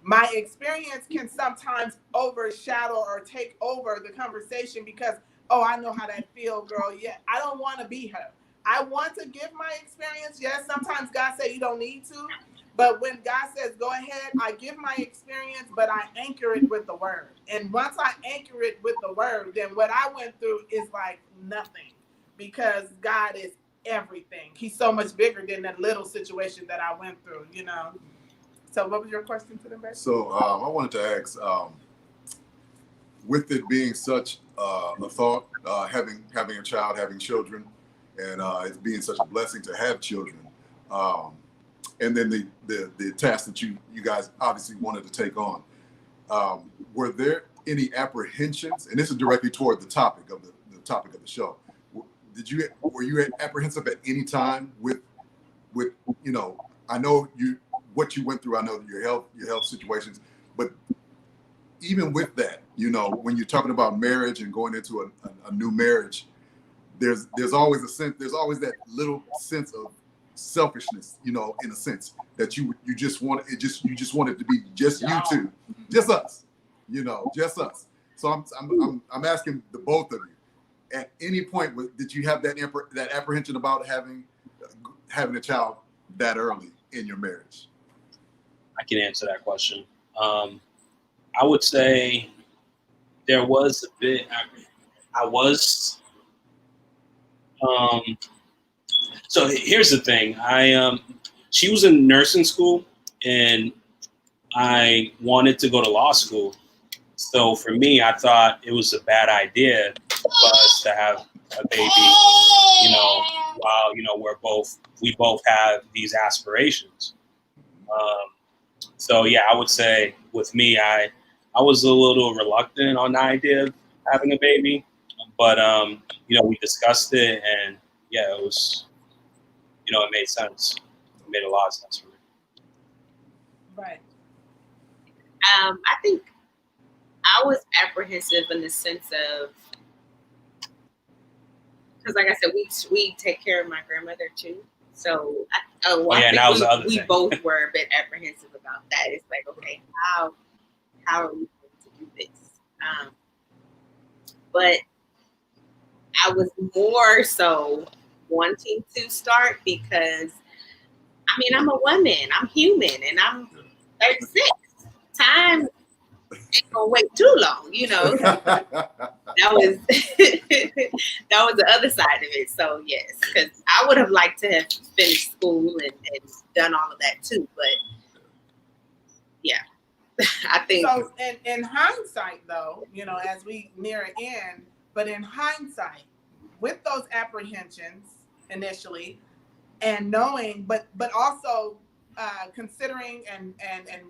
my experience can sometimes overshadow or take over the conversation, because, oh, I know how that feels, girl. Yeah, I don't want to be her. I want to give my experience. Yes, sometimes God says you don't need to. But when God says, go ahead, I give my experience, but I anchor it with the word. And once I anchor it with the word, then what I went through is like nothing, because God is everything. He's so much bigger than that little situation that I went through, you know. So what was your question to them, baby? So I wanted to ask, with it being such a thought, having a child, having children, and it being such a blessing to have children, and then the task that you guys obviously wanted to take on, were there any apprehensions? And this is directly toward the topic of the show. Were you apprehensive at any time with you know? I know what you went through. I know your health situations, but even with that, you know, when you're talking about marriage and going into a new marriage, there's always a sense. There's always that little sense of selfishness, you know, in a sense that you just want it. You just want it to be just you two, just us, you know, just us. So I'm asking the both of you. At any point, did you have that apprehension about having a child that early in your marriage? I can answer that question. I would say there was a bit. I was. So here's the thing. She was in nursing school, and I wanted to go to law school. So for me, I thought it was a bad idea for us to have a baby, you know, while, you know, we both have these aspirations. So yeah, I would say with me, I was a little reluctant on the idea of having a baby, but you know, we discussed it, and yeah, it was, you know, it made sense. It made a lot of sense for me. Right. I think I was apprehensive in the sense of, because like I said, we take care of my grandmother too. So we both were a bit apprehensive about that. It's like, okay, how are we going to do this? But I was more so wanting to start because, I mean, I'm a woman, I'm human, and I'm 36. Time ain't gonna wait too long, you know. That was the other side of it. So yes, because I would have liked to have finished school and done all of that too. But yeah, I think so. In hindsight, though, you know, as we near an end, but in hindsight, with those apprehensions initially, and knowing, but also considering and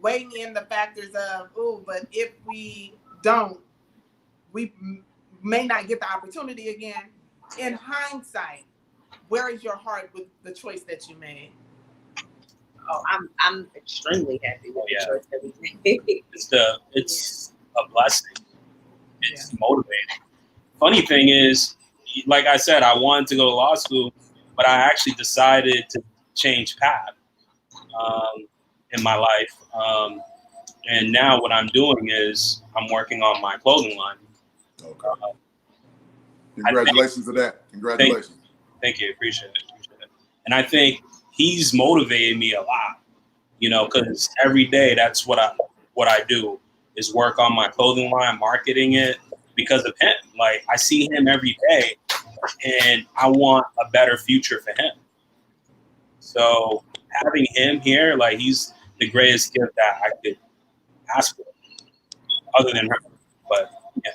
weighing in the factors of, but if we don't, we may not get the opportunity again. In hindsight, where is your heart with the choice that you made? Oh, I'm extremely happy with the choice that we made. It's a blessing. It's motivating. Funny thing is, like I said, I wanted to go to law school, but I actually decided to change path in my life. And now what I'm doing is I'm working on my clothing line. Okay. Congratulations to that. Congratulations. Thank you. Appreciate it. And I think he's motivated me a lot, you know, because every day that's what I do is work on my clothing line, marketing it because of him. Like, I see him every day and I want a better future for him. So having him here, like, he's the greatest gift that I could ask for, other than her. But yeah.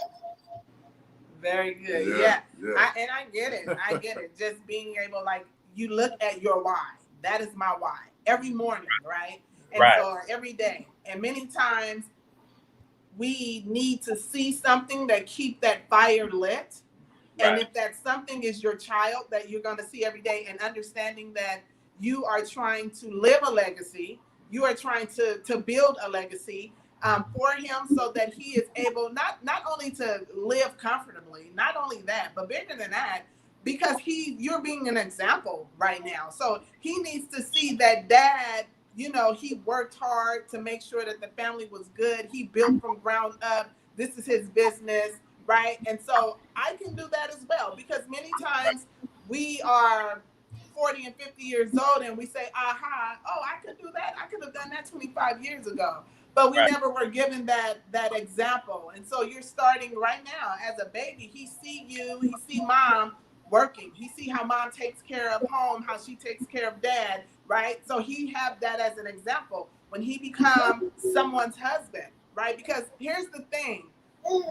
Very good. Yeah. I get it. Just being able, like, you look at your why. That is my why. Every morning, right? And so every day. And many times we need to see something that keep that fire lit. Right. And if that something is your child that you're going to see every day, and understanding that you are trying to live a legacy, you are trying to build a legacy for him, so that he is able not only to live comfortably, not only that, but bigger than that, because you're being an example right now. So he needs to see that dad, you know, he worked hard to make sure that the family was good. He built from ground up. This is his business, right? And so I can do that as well, because many times we are 40 and 50 years old and we say, aha, oh, I could do that. I could have done that 25 years ago. But we never were given that example. And so you're starting right now as a baby. He see you, he see mom working. He see how mom takes care of home, how she takes care of dad, right? So he have that as an example when he become someone's husband, right? Because here's the thing,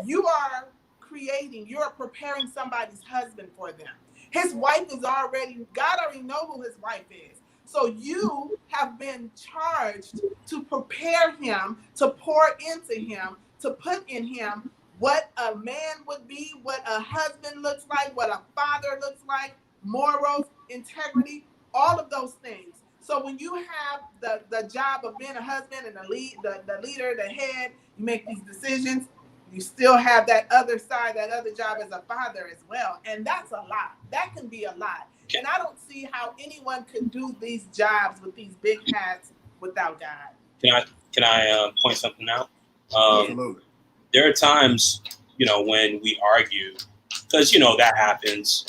you are preparing somebody's husband for them. His wife is already, God already know who his wife is. So you have been charged to prepare him, to pour into him, to put in him what a man would be, what a husband looks like, what a father looks like, morals, integrity, all of those things. So when you have the job of being a husband and the leader, the head, you make these decisions, you still have that other side, that other job as a father as well. And that's a lot. That can be a lot. And I don't see how anyone could do these jobs with these big hats without God. Can I point something out? Absolutely. There are times, when we argue, because that happens.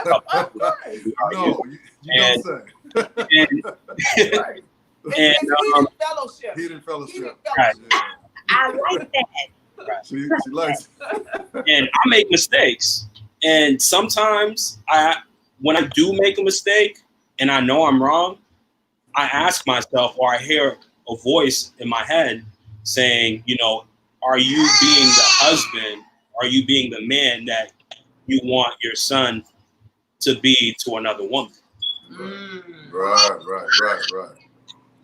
Of course. No, you don't say. Right. It's heated fellowship. Heated fellowship. Right. I like that. Right. She likes it. And I make mistakes, and sometimes when I do make a mistake and I know I'm wrong, I ask myself, or I hear a voice in my head saying, are you being the husband? Are you being the man that you want your son to be to another woman? Right.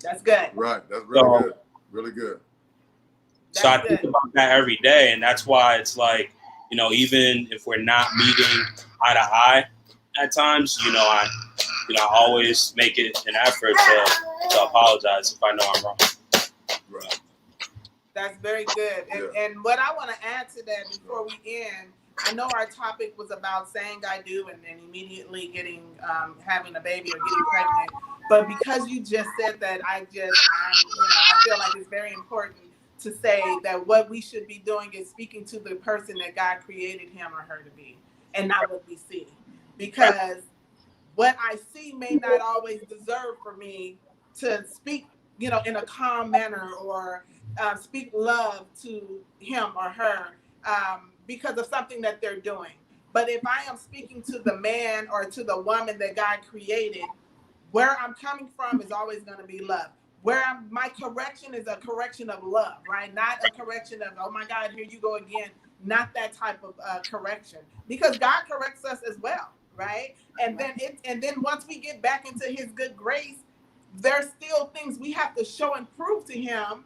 That's good. Right. That's really good. Really good. So I think about that every day, and that's why it's like, even if we're not meeting eye to eye at times, I always make it an effort to apologize if I know I'm wrong. Right. That's very good. And what I want to add to that before we end, I know our topic was about saying I do and then immediately having a baby or getting pregnant. But because you just said that, I feel like it's very important to say that what we should be doing is speaking to the person that God created him or her to be, and not what we see. Because what I see may not always deserve for me to speak, in a calm manner or speak love to him or her because of something that they're doing. But if I am speaking to the man or to the woman that God created, where I'm coming from is always going to be love. My correction is a correction of love, right? Not a correction of, oh my God, here you go again. Not that type of correction, because God corrects us as well, right? And then once we get back into his good grace, there's still things we have to show and prove to him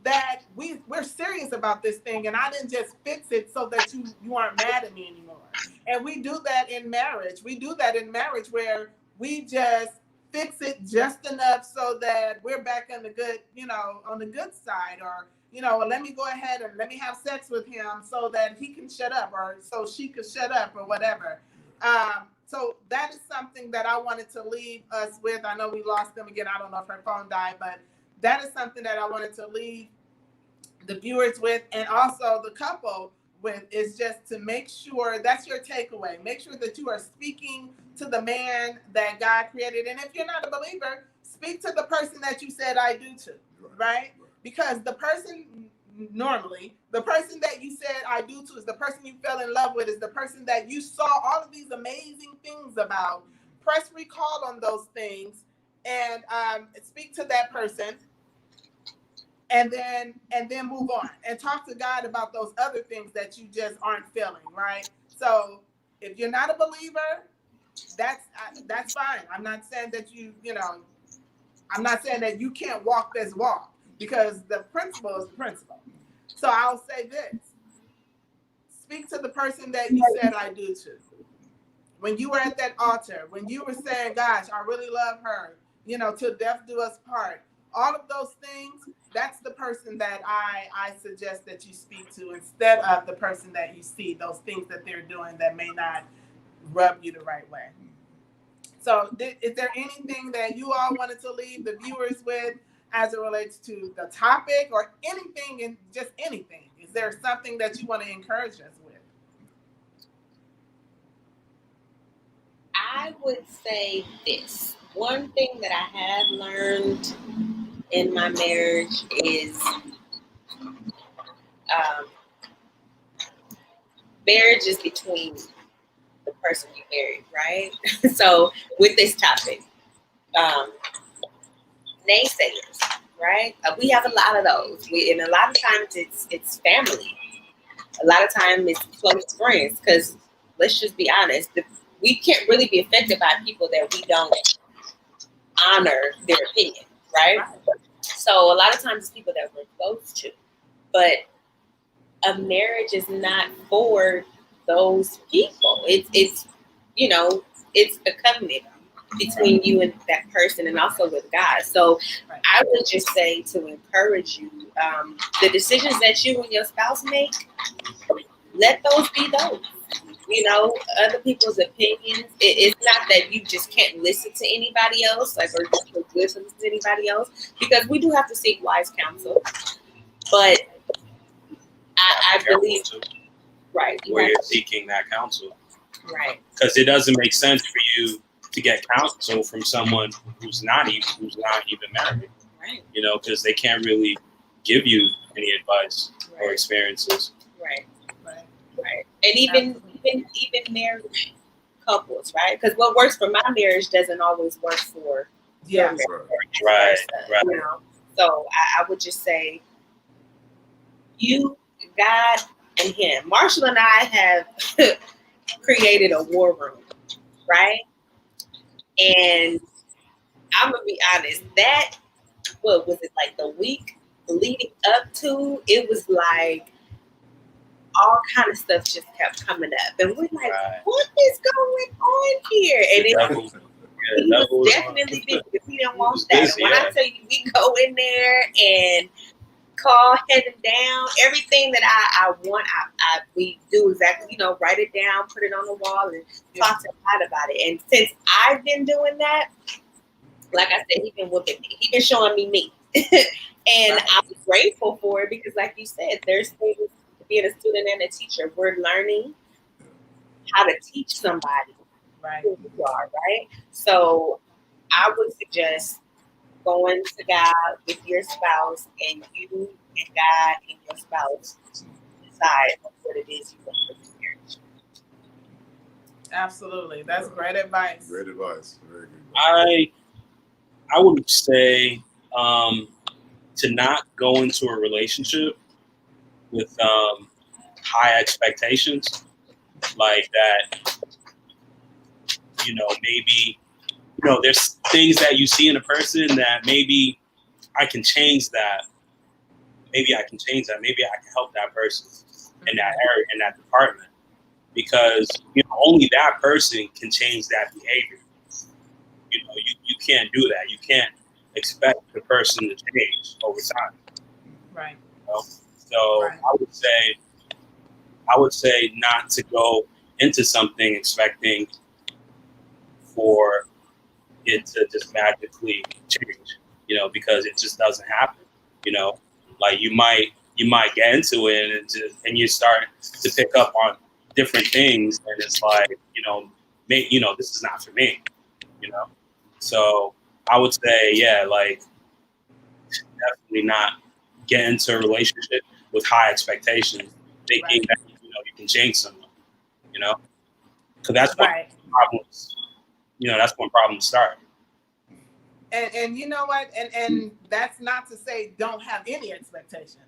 that we're serious about this thing, and I didn't just fix it so that you aren't mad at me anymore. And we do that in marriage. We do that in marriage where we just fix it just enough so that we're back on the good, on the good side, or let me go ahead and let me have sex with him so that he can shut up, or so she could shut up, or whatever. So that is something that I wanted to leave us with. I know we lost them again. I don't know if her phone died, but that is something that I wanted to leave the viewers with, and also the couple with, is just to make sure that's your takeaway. Make sure that you are speaking to the man that God created. And if you're not a believer, speak to the person that you said I do to, right? Because the person that you said I do to is the person you fell in love with, is the person that you saw all of these amazing things about. Press recall on those things and speak to that person. And then move on and talk to God about those other things that you just aren't feeling, right? So if you're not a believer, that's fine. I'm not saying that I'm not saying that you can't walk this walk, because the principle is the principle. So I'll say this: speak to the person that you said I do to. When you were at that altar, when you were saying, "Gosh, I really love her," till death do us part. All of those things, that's the person that I suggest that you speak to, instead of the person that you see, those things that they're doing that may not rub you the right way. So is there anything that you all wanted to leave the viewers with as it relates to the topic, or anything, and just anything? Is there something that you want to encourage us with? I would say this. One thing that I have learned in my marriage is marriage is between the person get married, right? So with this topic, naysayers, right? We have a lot of those. And a lot of times it's family. A lot of times it's close friends. Because let's just be honest, we can't really be affected by people that we don't honor their opinion, right? So a lot of times it's people that we're close to. But a marriage is not for those people. It's you know, it's a covenant between you and that person, and also with God. So I would just say to encourage you, the decisions that you and your spouse make, let those be those. You know, other people's opinions. It's not that you just can't listen to anybody else, like, or just listen to anybody else, because we do have to seek wise counsel. But I believe, right, where you're seeking that counsel, right? Because it doesn't make sense for you to get counsel from someone who's not even married, Right. You know, because they can't really give you any advice or experiences. Right. And even married couples, right? Because what works for my marriage doesn't always work for your marriage. Right. You know, so I would just say, you, God, and Him. Marshall and I have created a war room, right? And I'm gonna be honest, that, what was it, like the week leading up to, it was like all kind of stuff just kept coming up, and we're like, what is going on here? And he was definitely busy because he didn't want that. And when I tell you, we go in there and call head and down everything that I want. We do exactly, you know, write it down, put it on the wall, and talk to God about it. And since I've been doing that, like I said, he's been whooping me. He's been showing me. And I'm grateful for it because, like you said, there's things, being a student and a teacher, we're learning how to teach somebody who you are, right? So I would suggest going to God with your spouse, and you and God and your spouse decide what it is you want for this marriage. Absolutely. That's great advice. Great advice. Very good. I would say to not go into a relationship with high expectations, like that, you know, maybe, you know, there's things that you see in a person that maybe I can change that. Maybe I can change that. Maybe I can help that person in that area, in that department, because, you know, only that person can change that behavior. You know, you can't do that. You can't expect the person to change over time. Right. You know? So I would say not to go into something expecting for it to just magically change, you know, because it just doesn't happen. You know, like you might get into it and you start to pick up on different things, and it's like, you know, this is not for me, you know. So I would say, yeah, like definitely not get into a relationship with high expectations, thinking that, you know, you can change someone, you know, because that's when problems, you know, that's when problems start. And you know what? And that's not to say don't have any expectations.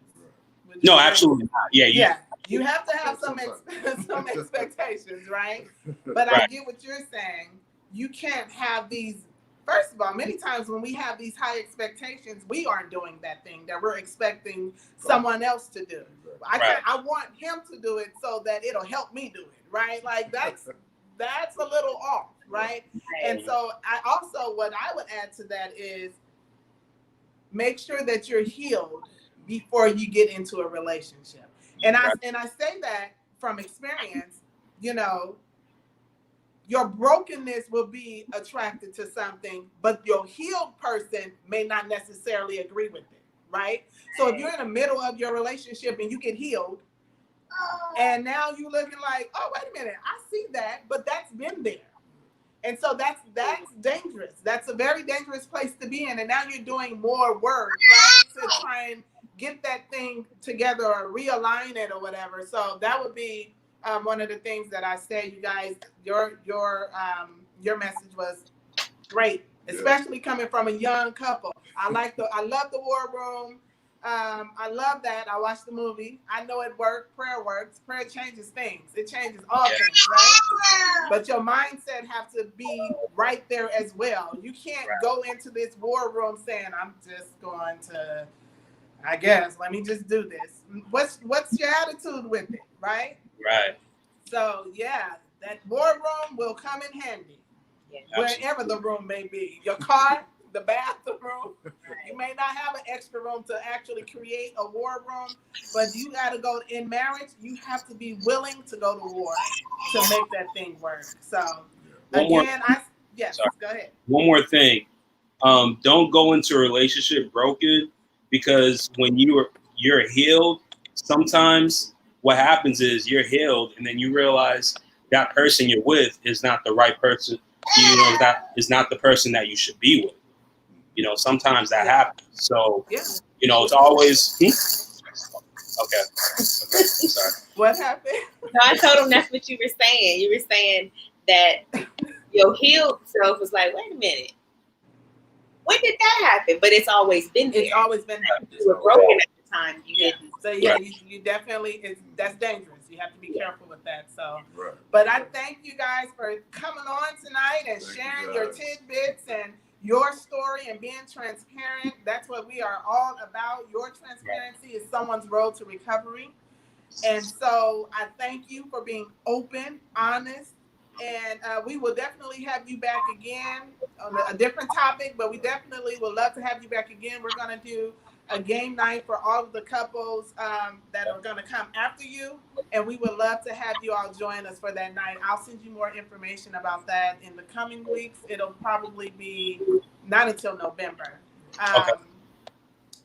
No, absolutely not. Yeah, you have to have some expectations, right? But I get what you're saying. You can't have these. First of all, many times when we have these high expectations, we aren't doing that thing that we're expecting someone else to do. I want him to do it so that it'll help me do it, right? Like that's a little off, right? And so what I would add to that is make sure that you're healed before you get into a relationship. And I say that from experience, you know, your brokenness will be attracted to something, but your healed person may not necessarily agree with it, right? So if you're in the middle of your relationship and you get healed, and now you're looking like, oh, wait a minute, I see that, but that's been there. And so that's dangerous. That's a very dangerous place to be in. And now you're doing more work, right, to try and get that thing together or realign it or whatever. So that would be one of the things that I said, you guys, your message was great, especially coming from a young couple. I love the war room. I love that. I watched the movie. I know it worked. Prayer works. Prayer changes things. It changes all things, right? But your mindset have to be right there as well. You can't go into this war room saying, I'm just going to, I guess, let me just do this. What's your attitude with it, right? Right. So, yeah, that war room will come in handy. Yeah, wherever the room may be. Your car, the bathroom. You may not have an extra room to actually create a war room, but you got to go in marriage. You have to be willing to go to war to make that thing work. So, go ahead. One more thing. Don't go into a relationship broken, because when you're healed, sometimes what happens is you're healed and then you realize that person you're with is not the right person. That is not the person that you should be with. Sometimes that happens. So, it's always okay. Sorry. What happened? No, I told him that's what you were saying. You were saying that your healed self was like, wait a minute. When did that happen? But it's always been there. It's always been there. You were broken at the time. You didn't. So you definitely, that's dangerous. You have to be careful with that. So, but I thank you guys for coming on tonight and sharing your tidbits and your story and being transparent. That's what we are all about. Your transparency is someone's road to recovery. And so I thank you for being open, honest, and we will definitely have you back again on a different topic, but we definitely would love to have you back again. We're going to do a game night for all of the couples that are going to come after you, and we would love to have you all join us for that night. I'll send you more information about that in the coming weeks. It'll probably be not until November.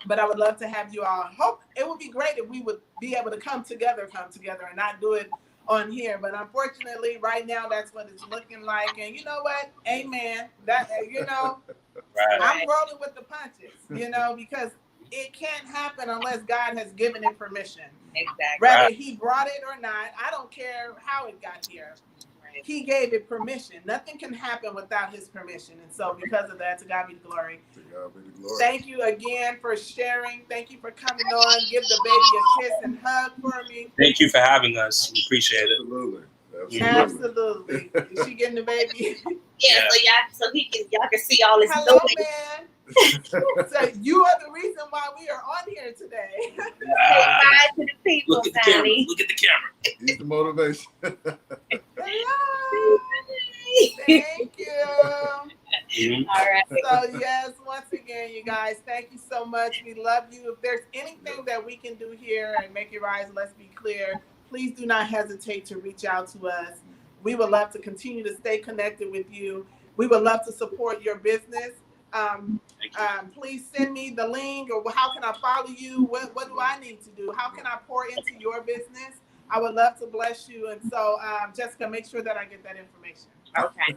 But I would love to have you all. Hope it would be great if we would be able to come together and not do it on here. But unfortunately, right now, that's what it's looking like. And you know what? Amen. That, I'm rolling with the punches, because it can't happen unless God has given it permission. Exactly. Whether he brought it or not, I don't care how it got here. He gave it permission. Nothing can happen without his permission. And so because of that, to God be the glory. To God be the glory. Thank you again for sharing. Thank you for coming on. Give the baby a kiss and hug for me. Thank you for having us. We appreciate it. Absolutely. Is she getting the baby? Yeah, so y'all can see all this. Hello, man. So you are the reason why we are on here today. Say bye to the people, Look at the camera. Look at the camera. He's the motivation. Hello. Thank you. All right. So yes, once again, you guys, thank you so much. We love you. If there's anything that we can do here and make it rise, let's be clear. Please do not hesitate to reach out to us. We would love to continue to stay connected with you. We would love to support your business. Please send me the link, or how can I follow you? What do I need to do? How can I pour into your business? I would love to bless you. And so, Jessica, make sure that I get that information. Okay.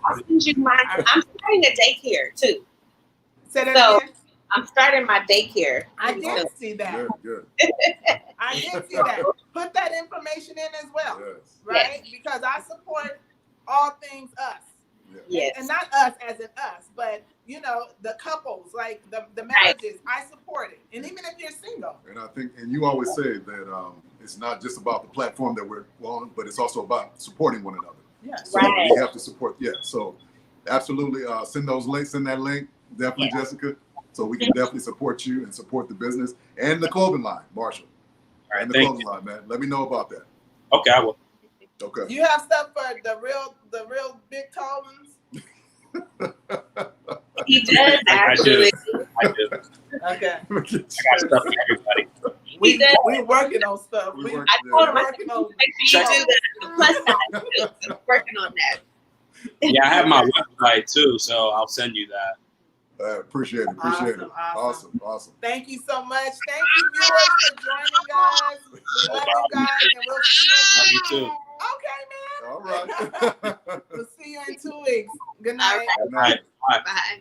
I'll send you mine. I'm starting a daycare too. Say that again? I'm starting my daycare. I did see that. Good. I did see that. Put that information in as well, right? Yes. Because I support all things us. Yes. And not us as in us, but the couples, like the marriages, I support it. And even if you're single. And I think, and you always say that it's not just about the platform that we're on, but it's also about supporting one another. Yes. So we have to support. Yeah. So absolutely, send those links. Send that link, definitely, Jessica. So we can definitely support you and support the business and the clothing line, Marshall. All right, and the clothing line, man. Let me know about that. Okay, I will. Okay. You have stuff for the real big tall ones? He does, actually. I do. Okay. I got stuff for everybody. We're working on stuff. I told him, make sure you do the plus size. Working on that. Yeah, I have my website too, so I'll send you that. Appreciate it. Awesome. Thank you so much. Thank you, viewers, for joining us. We love you guys, and we'll see you. Love you too. Okay, man. All right. We'll see you in 2 weeks. Good night. All right. Bye. Bye.